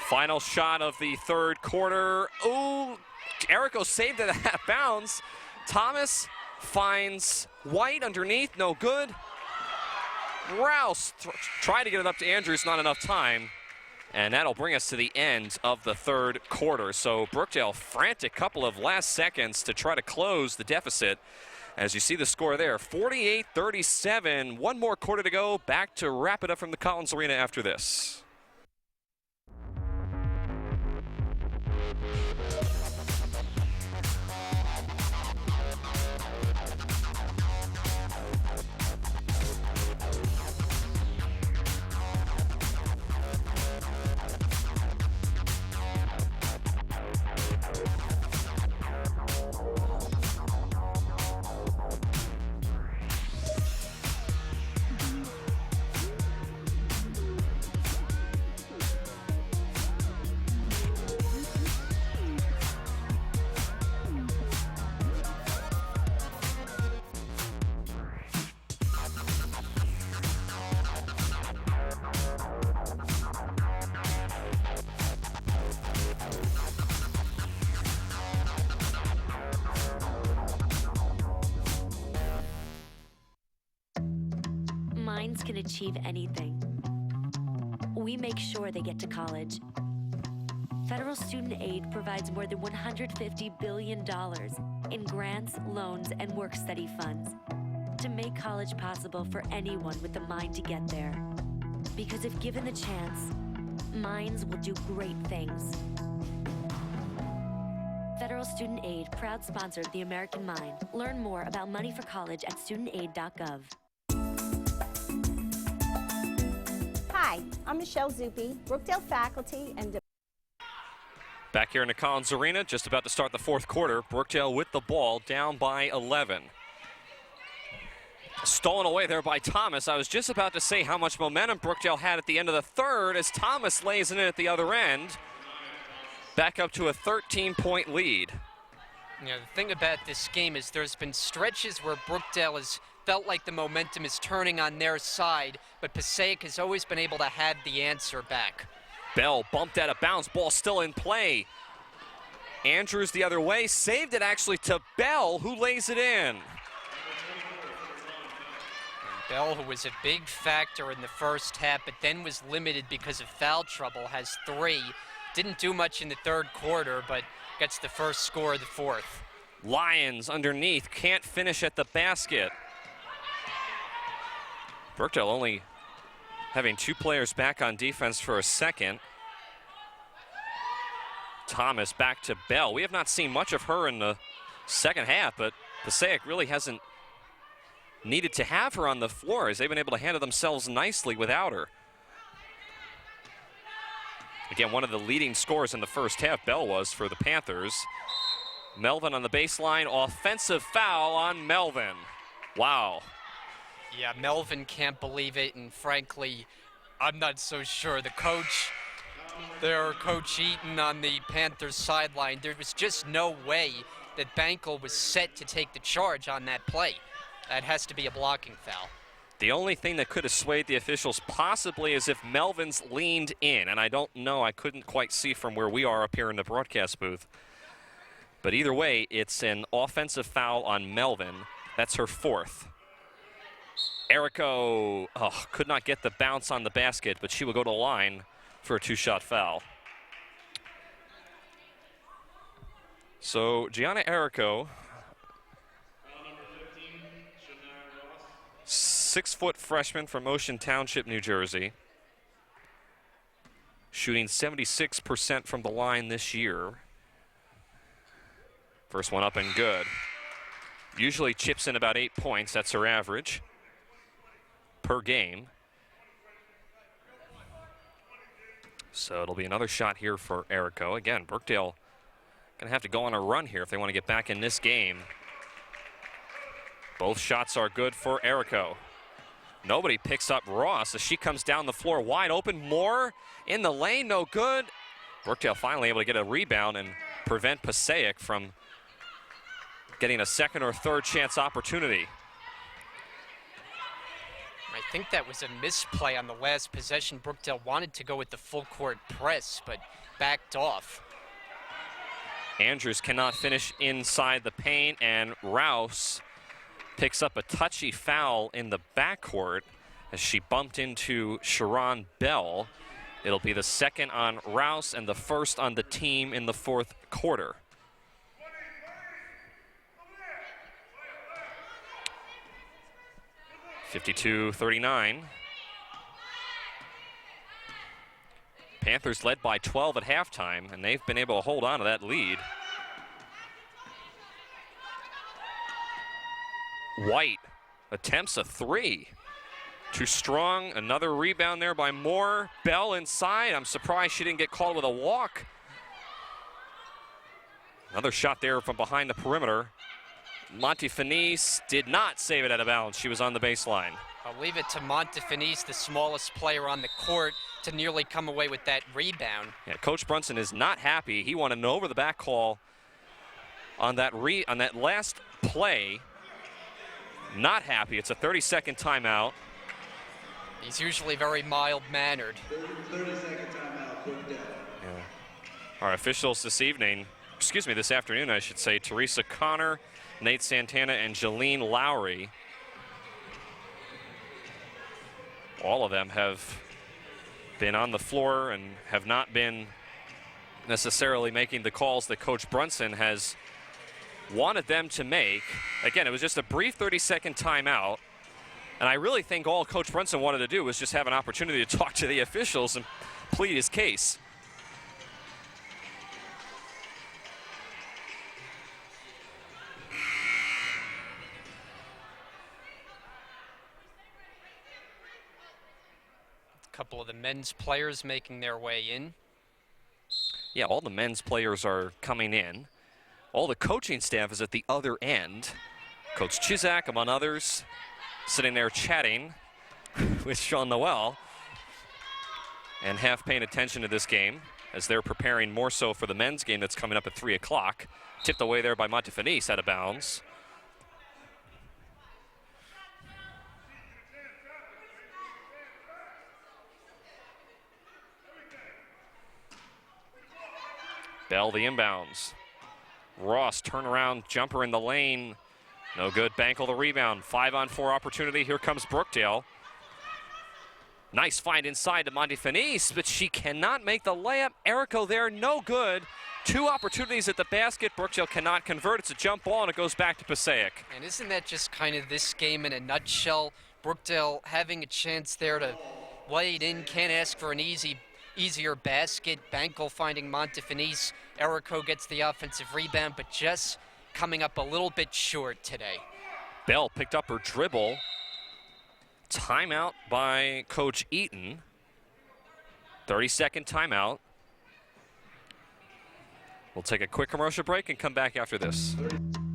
Final shot of the third quarter. Ooh, Erico saved it at bounds. Thomas finds White underneath, no good. Rouse tried to get it up to Andrews, not enough time. And that'll bring us to the end of the third quarter. So Brookdale, frantic couple of last seconds to try to close the deficit. As you see the score there, 48-37. One more quarter to go. Back to wrap it up from the Collins Arena after this. minds can achieve anything. We make sure they get to college. Federal student aid provides more than $150 billion in grants, loans, and work-study funds to make college possible for anyone with the mind to get there. Because if given the chance, minds will do great things. Federal Student Aid, proud sponsor of the American Mind. Learn more about money for college at studentaid.gov. Hi, I'm Michelle Zuppi, Brookdale faculty and Back here in the Collins Arena, just about to start the fourth quarter. Brookdale with the ball, down by 11. Stolen away there by Thomas. I was just about to say how much momentum Brookdale had at the end of the third as Thomas lays it in at the other end. Back up to a 13-point lead. You know, the thing about this game is there's been stretches where Brookdale has felt like the momentum is turning on their side, but Passaic has always been able to have the answer back. Bell bumped out of bounds, ball still in play. Andrews the other way, saved it actually to Bell, who lays it in. Bell, who was a big factor in the first half, but then was limited because of foul trouble, has 3. Didn't do much in the third quarter, but gets the first score of the fourth. Lyons underneath, can't finish at the basket. Brookdale only having 2 players back on defense for a second. Thomas back to Bell. We have not seen much of her in the second half, but Passaic really hasn't needed to have her on the floor as they've been able to handle themselves nicely without her. Again, one of the leading scorers in the first half, Bell was, for the Panthers. Melvin on the baseline, offensive foul on Melvin. Wow. Yeah, Melvin can't believe it, and frankly, I'm not so sure. The coach, Coach Eaton on the Panthers sideline, there was just no way that Bankel was set to take the charge on that play. That has to be a blocking foul. The only thing that could have swayed the officials possibly is if Melvin's leaned in, and I don't know, I couldn't quite see from where we are up here in the broadcast booth. But either way, it's an offensive foul on Melvin. That's her 4th. Errico could not get the bounce on the basket, but she will go to the line for a 2-shot foul. So Gianna Errico, 6-foot freshman from Ocean Township, New Jersey, shooting 76% from the line this year. First one up and good. Usually chips in about 8 points. That's her average per game. So it'll be another shot here for Errico. Again, Brookdale gonna have to go on a run here if they want to get back in this game. Both shots are good for Errico. Nobody picks up Ross as she comes down the floor wide open. Moore in the lane, no good. Brookdale finally able to get a rebound and prevent Passaic from getting a second or third chance opportunity. I think that was a misplay on the last possession. Brookdale wanted to go with the full court press, but backed off. Andrews cannot finish inside the paint, and Rouse picks up a touchy foul in the backcourt as she bumped into Sharon Bell. It'll be the second on Rouse and the first on the team in the fourth quarter. (52-39). Panthers led by 12 at halftime, and they've been able to hold on to that lead. White attempts a 3. Too strong. Another rebound there by Moore. Bell inside. I'm surprised she didn't get called with a walk. Another shot there from behind the perimeter. Montefinice did not save it out of bounds. She was on the baseline. I'll leave it to Montefinice, the smallest player on the court, to nearly come away with that rebound. Yeah, Coach Brunson is not happy. He wanted an over-the-back call on that last play. Not happy. It's a 30-second timeout. He's usually very mild-mannered. 30-second timeout, Brookdale. Yeah. Our officials this afternoon, I should say, Teresa Connor, Nate Santana, and Jolene Lowry. all of them have been on the floor and have not been necessarily making the calls that Coach Brunson has wanted them to make. Again, it was just a brief 30-second timeout, and I really think all Coach Brunson wanted to do was just have an opportunity to talk to the officials and plead his case. A couple of the men's players making their way in. Yeah, all the men's players are coming in. All the coaching staff is at the other end. Coach Chizak, among others, sitting there chatting with Sean Noel and half paying attention to this game as they're preparing more so for the men's game that's coming up at 3 o'clock. Tipped away there by Montefinis, out of bounds. Bell, the inbounds. Ross, turnaround jumper in the lane. No good. Bankel, the rebound. 5-on-4 opportunity. Here comes Brookdale. Nice find inside to Montefinis, but she cannot make the layup. Errico there, no good. 2 opportunities at the basket. Brookdale cannot convert. It's a jump ball, and it goes back to Passaic. And isn't that just kind of this game in a nutshell? Brookdale having a chance there to lay it in. Can't ask for an easier basket. Bankel finding Montefinis. Errico gets the offensive rebound, but just coming up a little bit short today. Bell picked up her dribble. Timeout by Coach Eaton. 30-second timeout. We'll take a quick commercial break and come back after this.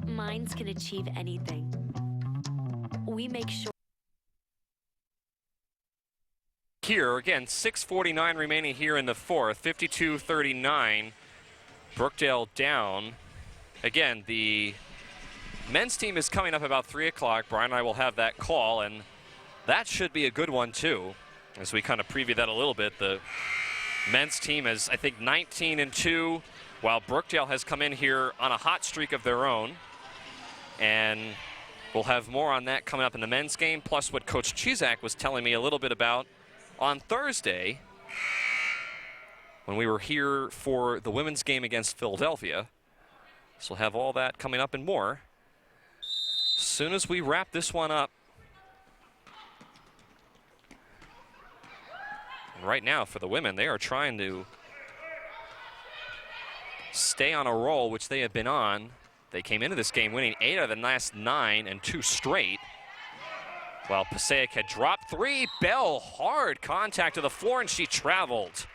Minds can achieve anything. We make sure. Here, again, 6:49 remaining here in the fourth, 52-39. Brookdale down. Again, the men's team is coming up about 3 o'clock. Brian and I will have that call, and that should be a good one, too. As we kind of preview that a little bit, the men's team is, I think, 19-2, while Brookdale has come in here on a hot streak of their own. And we'll have more on that coming up in the men's game, plus what Coach Chizak was telling me a little bit about on Thursday when we were here for the women's game against Philadelphia. So we'll have all that coming up and more as soon as we wrap this one up. And right now for the women, they are trying to stay on a roll, which they have been on. They came into this game winning 8 out of the last 9 and 2 straight. While Passaic had dropped 3, Bell, hard contact to the floor, and she traveled.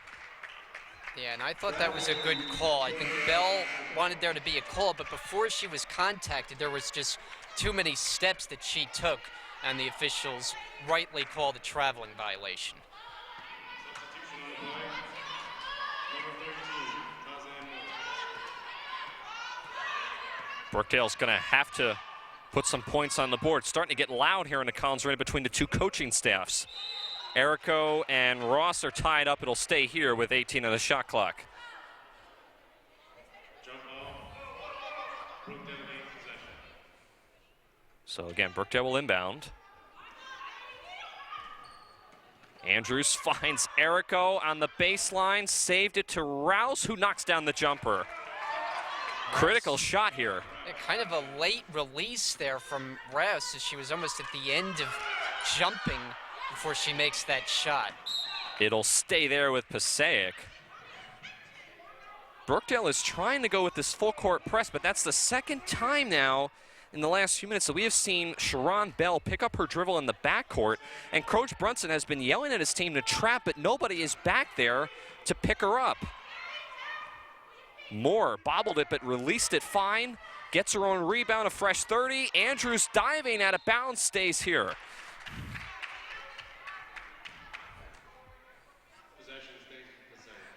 Yeah, and I thought that was a good call. I think Bell wanted there to be a call, but before she was contacted, there was just too many steps that she took, and the officials rightly called a traveling violation. Brookdale's going to have to put some points on the board. Starting to get loud here in the Collins Arena between the two coaching staffs. Errico and Ross are tied up. It'll stay here with 18 on the shot clock. So again, Brookdale will inbound. Andrews finds Errico on the baseline, saved it to Rouse, who knocks down the jumper. Critical shot here. Kind of a late release there from Rouse, as she was almost at the end of jumping before she makes that shot. It'll stay there with Passaic. Brookdale is trying to go with this full court press, but that's the second time now in the last few minutes that we have seen Sharon Bell pick up her dribble in the backcourt, and Coach Brunson has been yelling at his team to trap, but nobody is back there to pick her up. Moore bobbled it, but released it fine. Gets her own rebound, a fresh 30. Andrews diving out of bounds, stays here.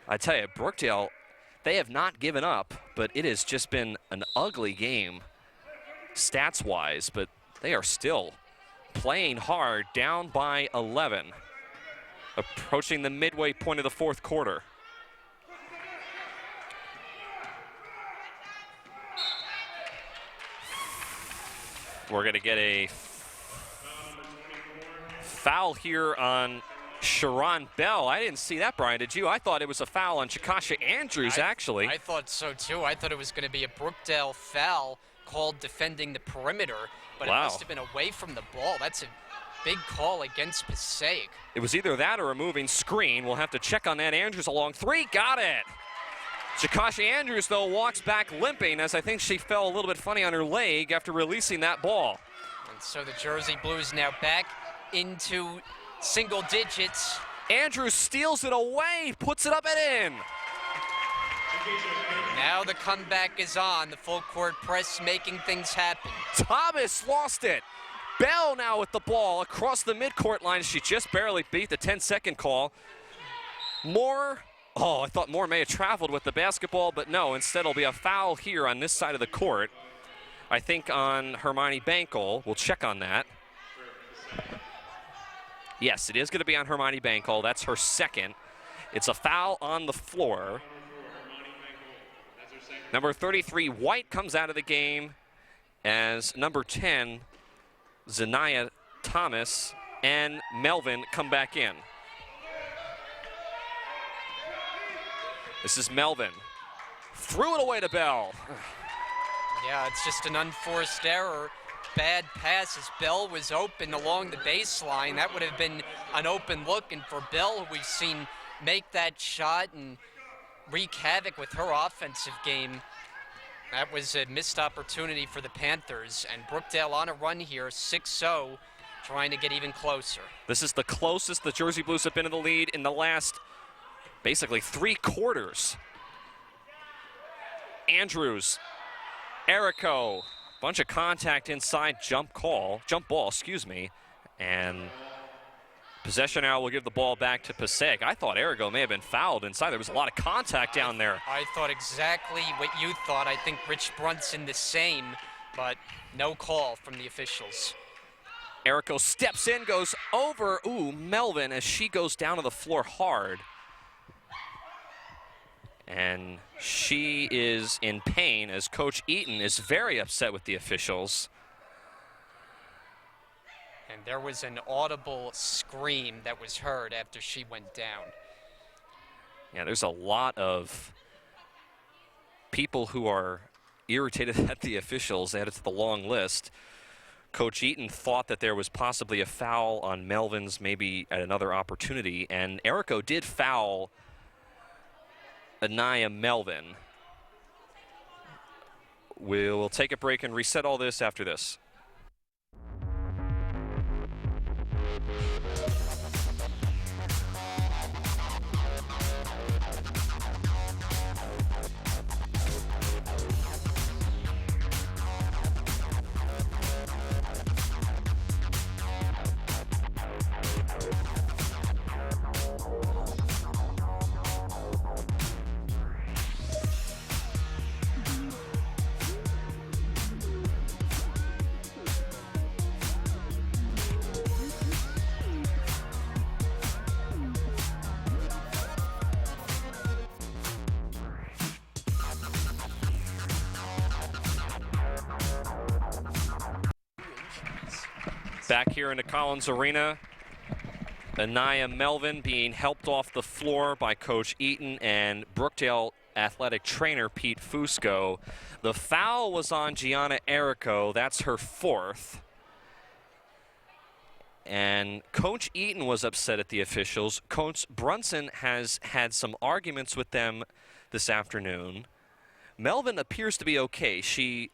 I tell you, Brookdale, they have not given up, but it has just been an ugly game stats-wise, but they are still playing hard, down by 11, approaching the midway point of the fourth quarter. We're going to get a Foul here on Sharon Bell. I didn't see that, Brian. Did you? I thought it was a foul on Chakasha Andrews, actually. I thought so, too. I thought it was going to be a Brookdale foul called defending the perimeter, but Wow. it must have been away from the ball. That's a big call against Passaic. It was either that or a moving screen. We'll have to check on that. Andrews along three. Got it. Chakasha Andrews, though, walks back limping as I think she fell a little bit funny on her leg after releasing that ball. And so the Jersey Blues now back into single digits. Andrews steals it away, puts it up and in. Now the comeback is on. The full court press making things happen. Thomas lost it. Bell now with the ball across the midcourt line. She just barely beat the 10-second call. Moore, I thought Moore may have traveled with the basketball, but no, instead it'll be a foul here on this side of the court. I think on Hermione Bankel. We'll check on that. Yes, it is going to be on Hermione Bankel. That's her second. It's a foul on the floor. Number 33, White, comes out of the game as number 10, Zanaya Thomas, and Melvin come back in. This is Melvin. Threw it away to Bell. Yeah, it's just an unforced error. Bad pass as Bell was open along the baseline. That would have been an open look, and for Bell, who we've seen make that shot and wreak havoc with her offensive game, that was a missed opportunity for the Panthers. And Brookdale on a run here, 6-0, trying to get even closer. This is the closest the Jersey Blues have been in the lead in the last, basically, 3 quarters. Andrews, Erico, bunch of contact inside, jump ball, and possession now will give the ball back to Passaic. I thought Erico may have been fouled inside. There was a lot of contact down there. I thought exactly what you thought. I think Rich Brunson the same, but no call from the officials. Erico steps in, goes over, Melvin, as she goes down to the floor hard. And she is in pain as Coach Eaton is very upset with the officials. And there was an audible scream that was heard after she went down. Yeah, there's a lot of people who are irritated at the officials added to the long list. Coach Eaton thought that there was possibly a foul on Melvin's maybe at another opportunity, and Erico did foul Anaya Melvin. We'll take a break and reset all this after this. Back here in the Collins Arena, Anaya Melvin being helped off the floor by Coach Eaton and Brookdale athletic trainer Pete Fusco. The foul was on Gianna Erico. That's her 4th. And Coach Eaton was upset at the officials. Coach Brunson has had some arguments with them this afternoon. Melvin appears to be okay. She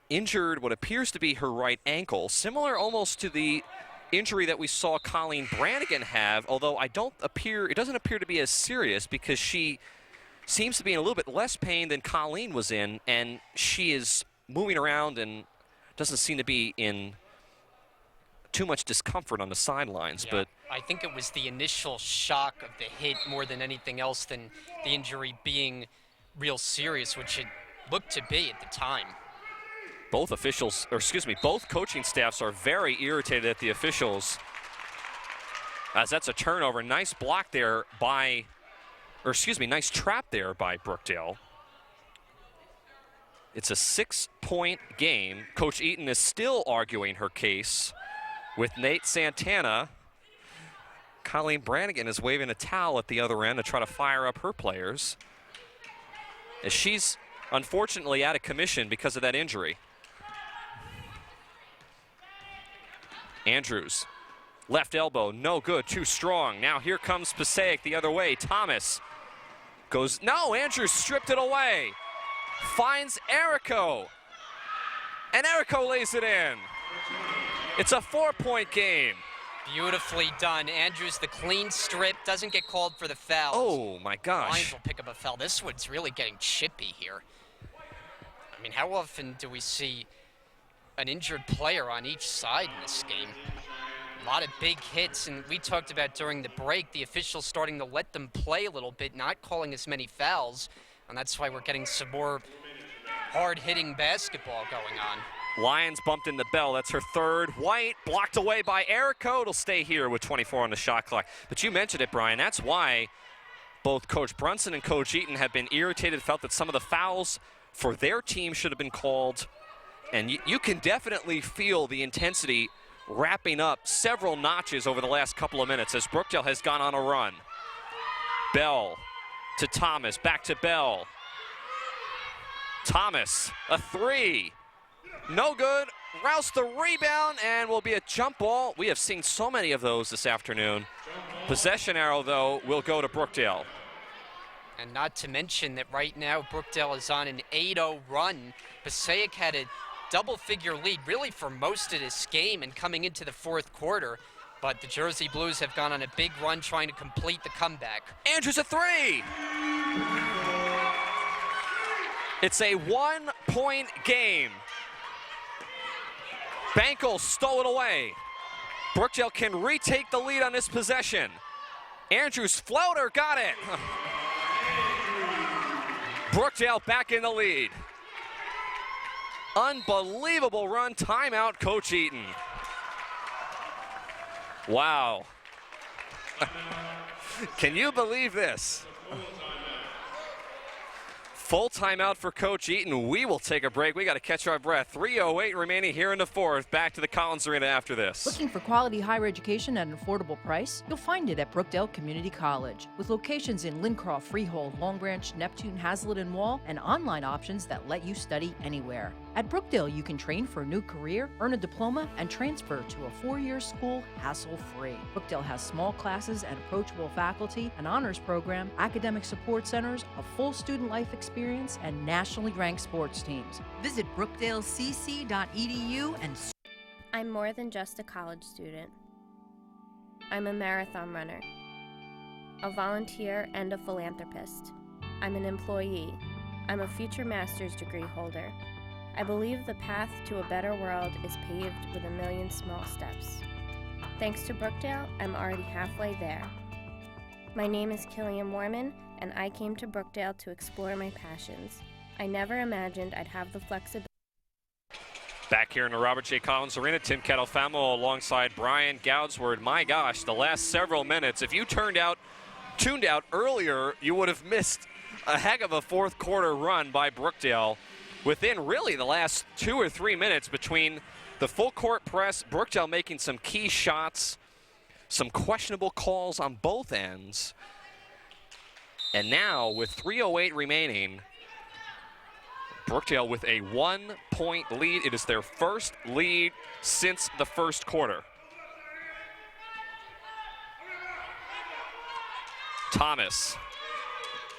injured what appears to be her right ankle, similar almost to the injury that we saw Colleen Brannigan have, although it doesn't appear to be as serious because she seems to be in a little bit less pain than Colleen was in, and she is moving around and doesn't seem to be in too much discomfort on the sidelines. Yeah, but I think it was the initial shock of the hit more than anything else than the injury being real serious, which it looked to be at the time. both coaching staffs are very irritated at the officials, as that's a turnover. Nice block there nice trap there by Brookdale. It's a 6-point game. Coach Eaton is still arguing her case with Nate Santana. Colleen Brannigan is waving a towel at the other end to try to fire up her players, as she's unfortunately out of commission because of that injury. Andrews, left elbow, no good, too strong. Now here comes Passaic the other way. Thomas goes, no, Andrews stripped it away. Finds Errico, and Errico lays it in. It's a 4-point game. Beautifully done. Andrews, the clean strip, doesn't get called for the foul. Oh my gosh. Lions will pick up a foul. This one's really getting chippy here. I mean, how often do we see an injured player on each side in this game? A lot of big hits, and we talked about during the break, the officials starting to let them play a little bit, not calling as many fouls, and that's why we're getting some more hard-hitting basketball going on. Lions bumped in the bell. That's her third. White blocked away by Errico. It'll stay here with 24 on the shot clock. But you mentioned it, Brian. That's why both Coach Brunson and Coach Eaton have been irritated, felt that some of the fouls for their team should have been called. And you can definitely feel the intensity wrapping up several notches over the last couple of minutes as Brookdale has gone on a run. Bell to Thomas, back to Bell. Thomas, a three. No good. Rouse the rebound, and will be a jump ball. We have seen so many of those this afternoon. Possession arrow, though, will go to Brookdale. And not to mention that right now Brookdale is on an 8-0 run. Passaic had a double-figure lead really for most of this game and coming into the fourth quarter. But the Jersey Blues have gone on a big run trying to complete the comeback. Andrews a three. It's a 1-point game. Bankel stole it away. Brookdale can retake the lead on this possession. Andrews floater got it. Brookdale back in the lead. Unbelievable run. Timeout, Coach Eaton. Wow. Can you believe this? Full timeout for Coach Eaton. We will take a break. We got to catch our breath. 3:08 remaining here in the fourth. Back to the Collins Arena after this. Looking for quality higher education at an affordable price? You'll find it at Brookdale Community College. With locations in Lincroft, Freehold, Long Branch, Neptune, Hazlitt, and Wall, and online options that let you study anywhere. At Brookdale, you can train for a new career, earn a diploma, and transfer to a 4-year school hassle-free. Brookdale has small classes and approachable faculty, an honors program, academic support centers, a full student life experience, and nationally ranked sports teams. Visit brookdalecc.edu and... I'm more than just a college student. I'm a marathon runner, a volunteer, and a philanthropist. I'm an employee. I'm a future master's degree holder. I believe the path to a better world is paved with a million small steps. Thanks to Brookdale, I'm already halfway there. My name is Killian Mormon, and I came to Brookdale to explore my passions. I never imagined I'd have the flexibility. Back here in the Robert J. Collins Arena, Tim Kettlefamo alongside Brian Goudsward. My gosh, the last several minutes. If you tuned out earlier, you would have missed a heck of a fourth quarter run by Brookdale. Within really the last 2 or 3 minutes between the full court press, Brookdale making some key shots, some questionable calls on both ends. And now with 3:08 remaining, Brookdale with a 1-point lead. It is their first lead since the first quarter. Thomas.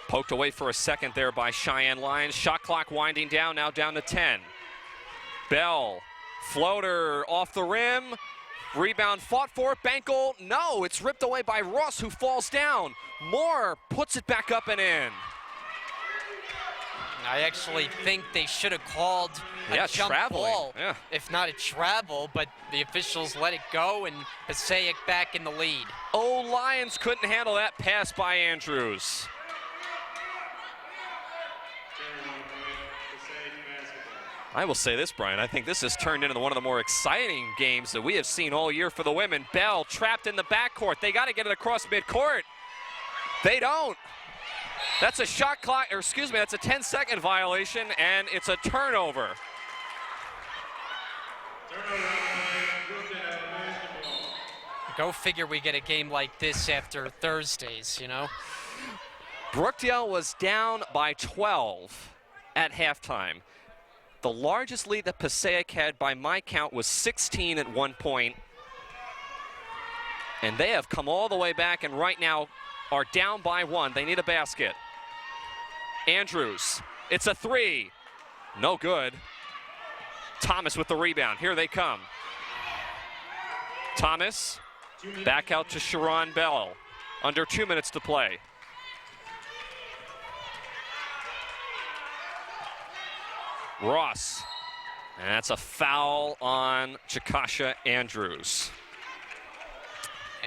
Poked away for a second there by Cheyenne Lyons. Shot clock winding down, now down to 10. Bell, floater off the rim. Rebound fought for. Bankel, no, it's ripped away by Ross, who falls down. Moore puts it back up and in. I actually think they should have called a jump ball, if not a travel, but the officials let it go, and Passaic back in the lead. Oh, Lions couldn't handle that pass by Andrews. I will say this, Brian, I think this has turned into one of the more exciting games that we have seen all year for the women. Bell trapped in the backcourt. They got to get it across midcourt. They don't. That's a shot clock, or excuse me, that's a 10-second violation, and it's a turnover. Go figure we get a game like this after Thursdays, you know? Brookdale was down by 12 at halftime. The largest lead that Passaic had by my count was 16 at one point. And they have come all the way back and right now are down by 1. They need a basket. Andrews, it's a 3. No good. Thomas with the rebound. Here they come. Thomas, back out to Sharon Bell. Under 2 minutes to play. Ross, and that's a foul on Chakasha Andrews.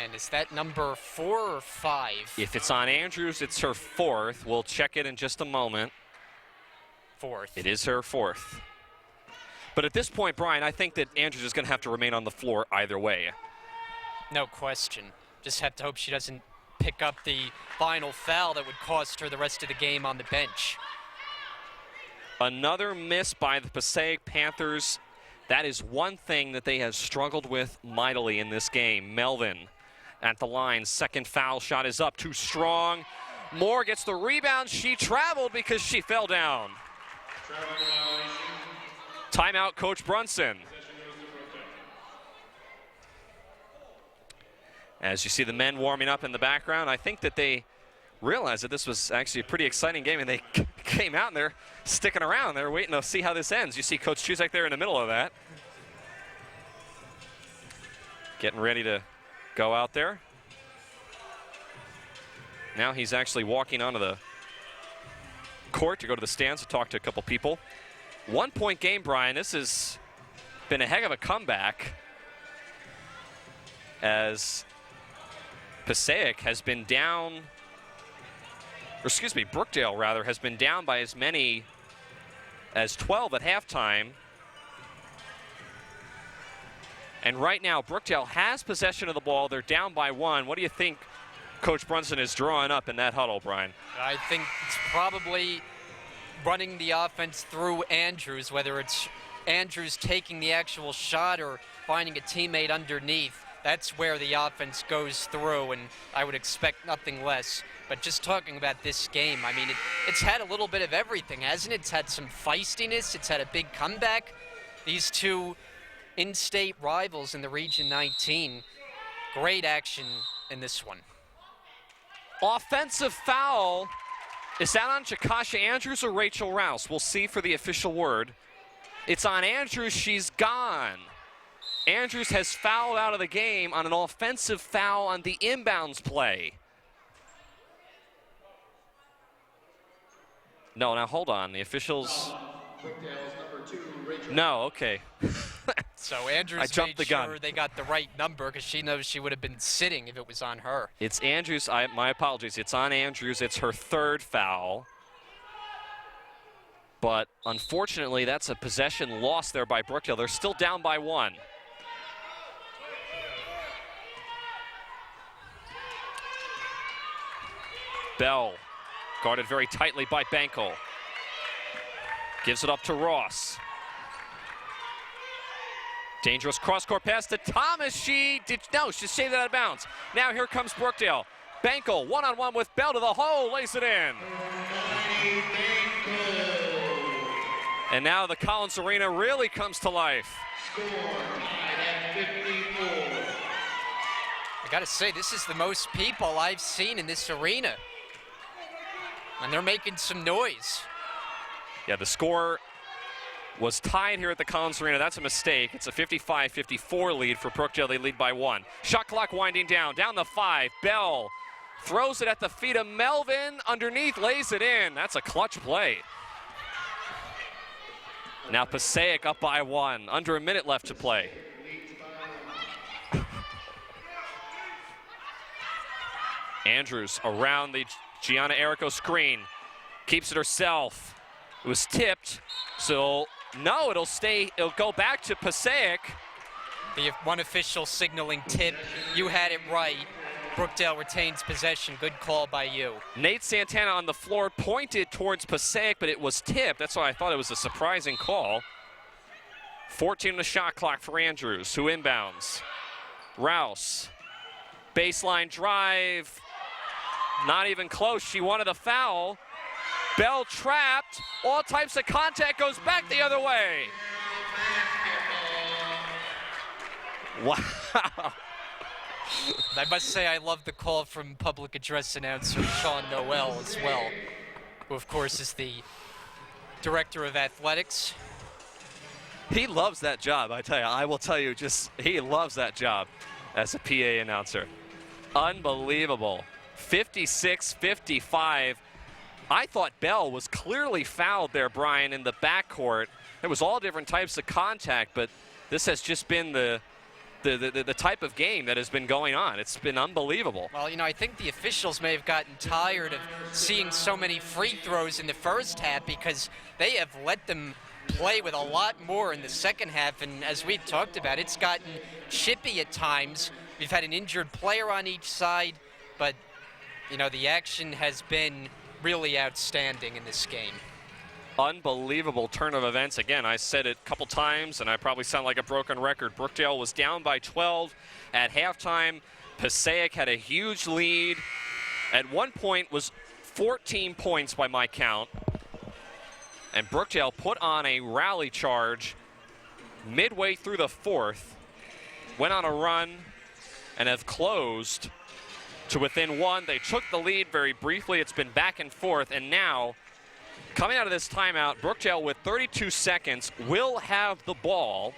And is that number 4 or 5? If it's on Andrews, it's her 4th. We'll check it in just a moment. 4th. It is her 4th. But at this point, Brian, I think that Andrews is going to have to remain on the floor either way. No question. Just have to hope she doesn't pick up the final foul that would cost her the rest of the game on the bench. Another miss by the Passaic Panthers. That is one thing that they have struggled with mightily in this game. Melvin at the line. Second foul shot is up. Too strong. Moore gets the rebound. She traveled because she fell down. Timeout, Coach Brunson. As you see the men warming up in the background, I think that they realized that this was actually a pretty exciting game, and they came out and they're sticking around. They're waiting to see how this ends. You see Coach Chuzak there in the middle of that. Getting ready to go out there. Now he's actually walking onto the court to go to the stands to talk to a couple people. 1 point game, Brian. This has been a heck of a comeback as Passaic has been down, or excuse me, Brookdale rather, has been down by as many as 12 at halftime. And right now, Brookdale has possession of the ball. They're down by 1. What do you think Coach Brunson is drawing up in that huddle, Brian? I think it's probably running the offense through Andrews, whether it's Andrews taking the actual shot or finding a teammate underneath. That's where the offense goes through, and I would expect nothing less. But just talking about this game, I mean, it's had a little bit of everything, hasn't it? It's had some feistiness. It's had a big comeback. These two in-state rivals in the Region 19. Great action in this one. Offensive foul. Is that on Chakasha Andrews or Rachel Rouse? We'll see for the official word. It's on Andrews. She's gone. Andrews has fouled out of the game on an offensive foul on the inbounds play. No, now hold on. The officials. No, okay. So Andrews I jumped made the gun. sure they got the right number because she knows she would have been sitting if it was on her. It's Andrews. My apologies. It's on Andrews. It's her 3rd foul. But unfortunately, that's a possession lost there by Brookdale. They're still down by 1. Bell guarded very tightly by Bankel. Gives it up to Ross. Dangerous cross-court pass to Thomas. She saved it out of bounds. Now here comes Brookdale. Bankel one-on-one with Bell to the hole, lays it in. And now the Collins Arena really comes to life. I gotta say, this is the most people I've seen in this arena. And they're making some noise. Yeah, the score was tied here at the Collins Arena. That's a mistake. It's a 55-54 lead for Brookdale. They lead by 1. Shot clock winding down the 5. Bell throws it at the feet of Melvin. Underneath, lays it in. That's a clutch play. Now Passaic up by 1. Under a minute left to play. Andrews around the Gianna Errico screen. Keeps it herself. It was tipped, so no, it'll go back to Passaic. The one official signaling tip. You had it right. Brookdale retains possession. Good call by you. Nate Santana on the floor pointed towards Passaic, but it was tipped. That's why I thought it was a surprising call. 14 on the shot clock for Andrews, who inbounds. Rouse Baseline drive. Not even close. She wanted a foul. Bell trapped. All types of contact, goes back the other way. Wow. I must say I love the call from public address announcer Sean Noel as well, who of course is the director of athletics. He loves that job, I tell you. I will tell you, he loves that job as a PA announcer. Unbelievable. 56-55. I thought Bell was clearly fouled there, Brian, in the backcourt. There was all different types of contact, but this has just been the type of game that has been going on. It's been unbelievable. Well, I think the officials may have gotten tired of seeing so many free throws in the first half because they have let them play with a lot more in the second half, and as we talked about, it's gotten chippy at times. We've had an injured player on each side, but the action has been really outstanding in this game. Unbelievable turn of events. Again, I said it a couple times, and I probably sound like a broken record. Brookdale was down by 12 at halftime. Passaic had a huge lead. At one point was 14 points by my count. And Brookdale put on a rally charge midway through the fourth, went on a run, and have closed to within one. They took the lead very briefly. It's been back and forth, and now, coming out of this timeout, Brookdale with 32 seconds will have the ball.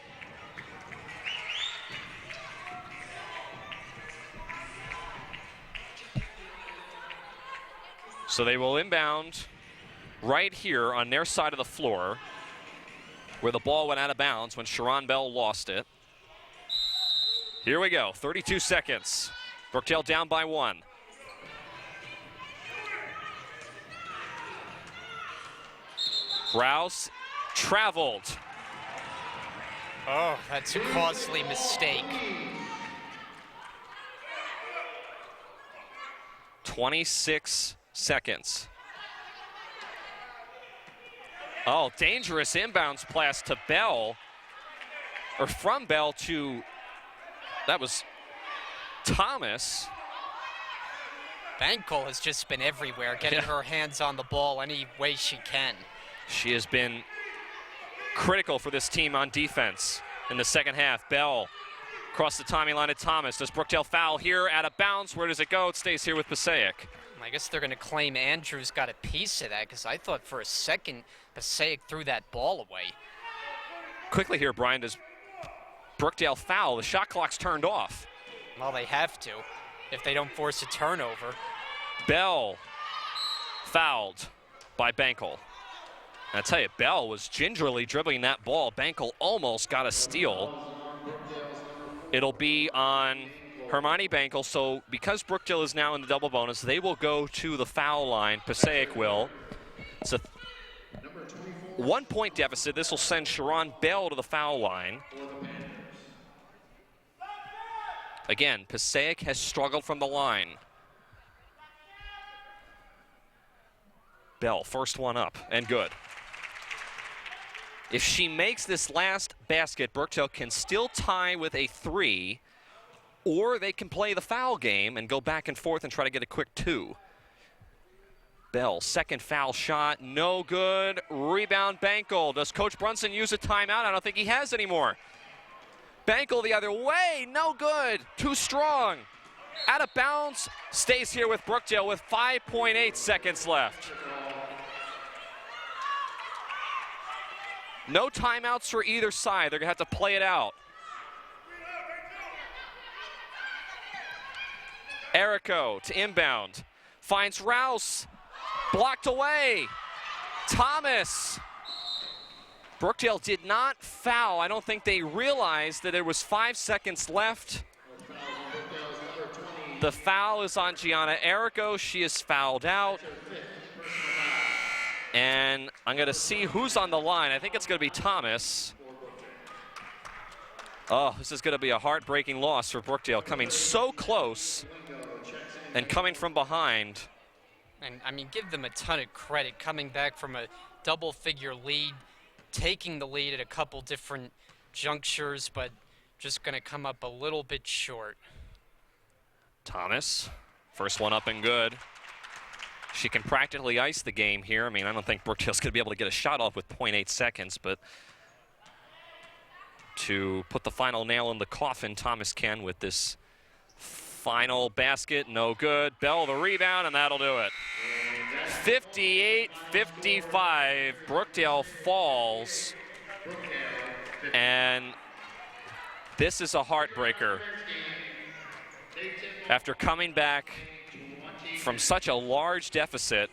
So they will inbound right here on their side of the floor where the ball went out of bounds when Sharon Bell lost it. Here we go, 32 seconds. Brookdale down by 1. Rouse traveled. Oh, that's a costly mistake. 26 seconds. Oh, dangerous inbounds pass to Bell, or from Bell to, that was Thomas. Bankel has just been everywhere, getting her hands on the ball any way she can. She has been critical for this team on defense in the second half. Bell across the timing line to Thomas. Does Brookdale foul here out of bounds? Where does it go? It stays here with Passaic. I guess they're going to claim Andrews got a piece of that because I thought for a second Passaic threw that ball away. Quickly here, Brian, does Brookdale foul? The shot clock's turned off. Well, they have to if they don't force a turnover. Bell fouled by Bankel. I tell you, Bell was gingerly dribbling that ball. Bankel almost got a steal. It'll be on Hermione Bankel, so because Brookdale is now in the double bonus, they will go to the foul line. Passaic will. It's a 1-point deficit. This will send Sharon Bell to the foul line. Again, Passaic has struggled from the line. Bell, first one up, and good. If she makes this last basket, Brookdale can still tie with a 3, or they can play the foul game and go back and forth and try to get a quick 2. Bell, second foul shot, no good. Rebound, Bankel. Does Coach Brunson use a timeout? I don't think he has anymore. Bankel the other way, no good. Too strong. Out of bounds, stays here with Brookdale with 5.8 seconds left. No timeouts for either side. They're going to have to play it out. Errico to inbound. Finds Rouse. Blocked away. Thomas. Brookdale did not foul. I don't think they realized that there was 5 seconds left. The foul is on Gianna Errico. She is fouled out. And I'm going to see who's on the line. I think it's going to be Thomas. Oh, this is going to be a heartbreaking loss for Brookdale, coming so close and coming from behind. And, I mean, give them a ton of credit coming back from a double-figure lead, taking the lead at a couple different junctures, but just going to come up a little bit short. Thomas, first one up and good. She can practically ice the game here. I mean, I don't think Brookdale's going to be able to get a shot off with 0.8 seconds, but to put the final nail in the coffin, Thomas can with this final basket. No good. Bell the rebound, and that'll do it. 58-55. Brookdale falls. And this is a heartbreaker. After coming back from such a large deficit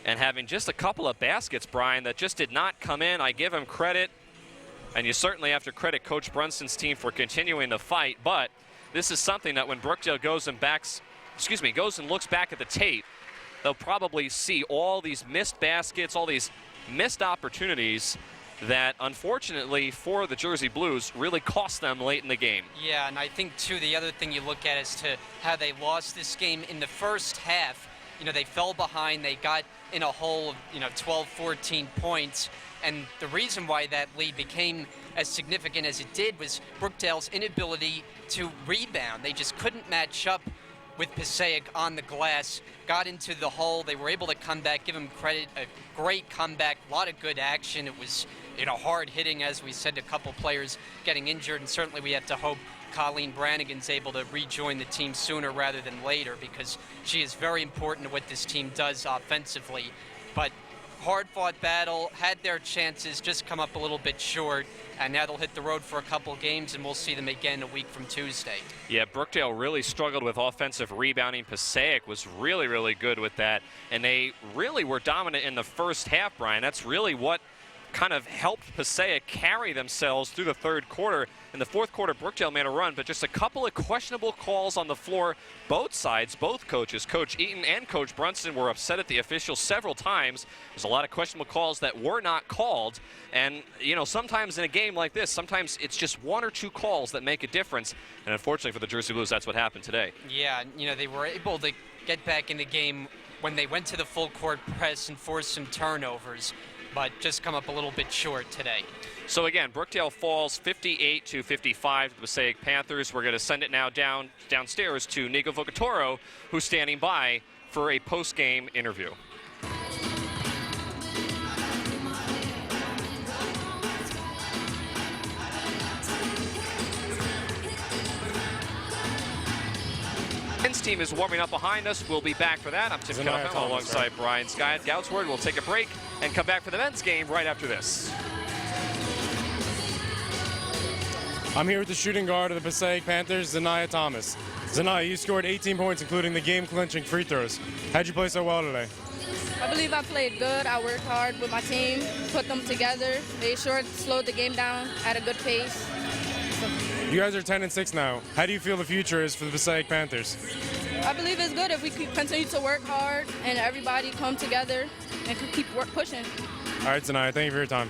and having just a couple of baskets, Brian, that just did not come in, I give him credit. And you certainly have to credit Coach Brunson's team for continuing the fight. But this is something that when Brookdale goes and looks back at the tape, they'll probably see all these missed baskets, all these missed opportunities that, unfortunately for the Jersey Blues, really cost them late in the game. Yeah, and I think, too, the other thing you look at as to how they lost this game in the first half. You know, they fell behind. They got in a hole of, 12, 14 points. And the reason why that lead became as significant as it did was Brookdale's inability to rebound. They just couldn't match up with Passaic on the glass, got into the hole. They were able to come back, give them credit, a great comeback, a lot of good action. It was, hard hitting, as we said, a couple players getting injured, and certainly we have to hope Colleen Brannigan's able to rejoin the team sooner rather than later, because she is very important to what this team does offensively. But hard-fought battle, had their chances, just come up a little bit short, and now they'll hit the road for a couple games, and we'll see them again a week from Tuesday. Yeah, Brookdale really struggled with offensive rebounding. Passaic was really, really good with that, and they really were dominant in the first half, Brian. That's really what kind of helped Passaic carry themselves through the third quarter. In the fourth quarter, Brookdale made a run, but just a couple of questionable calls on the floor. Both sides, both coaches, Coach Eaton and Coach Brunson, were upset at the officials several times. There's a lot of questionable calls that were not called. And, sometimes in a game like this, sometimes it's just one or two calls that make a difference. And unfortunately for the Jersey Blues, that's what happened today. Yeah, they were able to get back in the game when they went to the full court press and forced some turnovers, but just come up a little bit short today. So again, Brookdale falls 58-55 to the Passaic Panthers. We're going to send it now downstairs to Nico Vocatoro, who's standing by for a post-game interview. Men's team is warming up behind us. We'll be back for that. I'm Tim Cunniffe alongside Brian Goudsward. We'll take a break and come back for the men's game right after this. I'm here with the shooting guard of the Passaic Panthers, Zanaya Thomas. Zanaya, you scored 18 points, including the game-clinching free throws. How'd you play so well today? I believe I played good. I worked hard with my team, put them together, made sure it slowed the game down at a good pace. You guys are 10-6 now. How do you feel the future is for the Passaic Panthers? I believe it's good if we continue to work hard and everybody come together and keep pushing. All right, Zanaya, thank you for your time.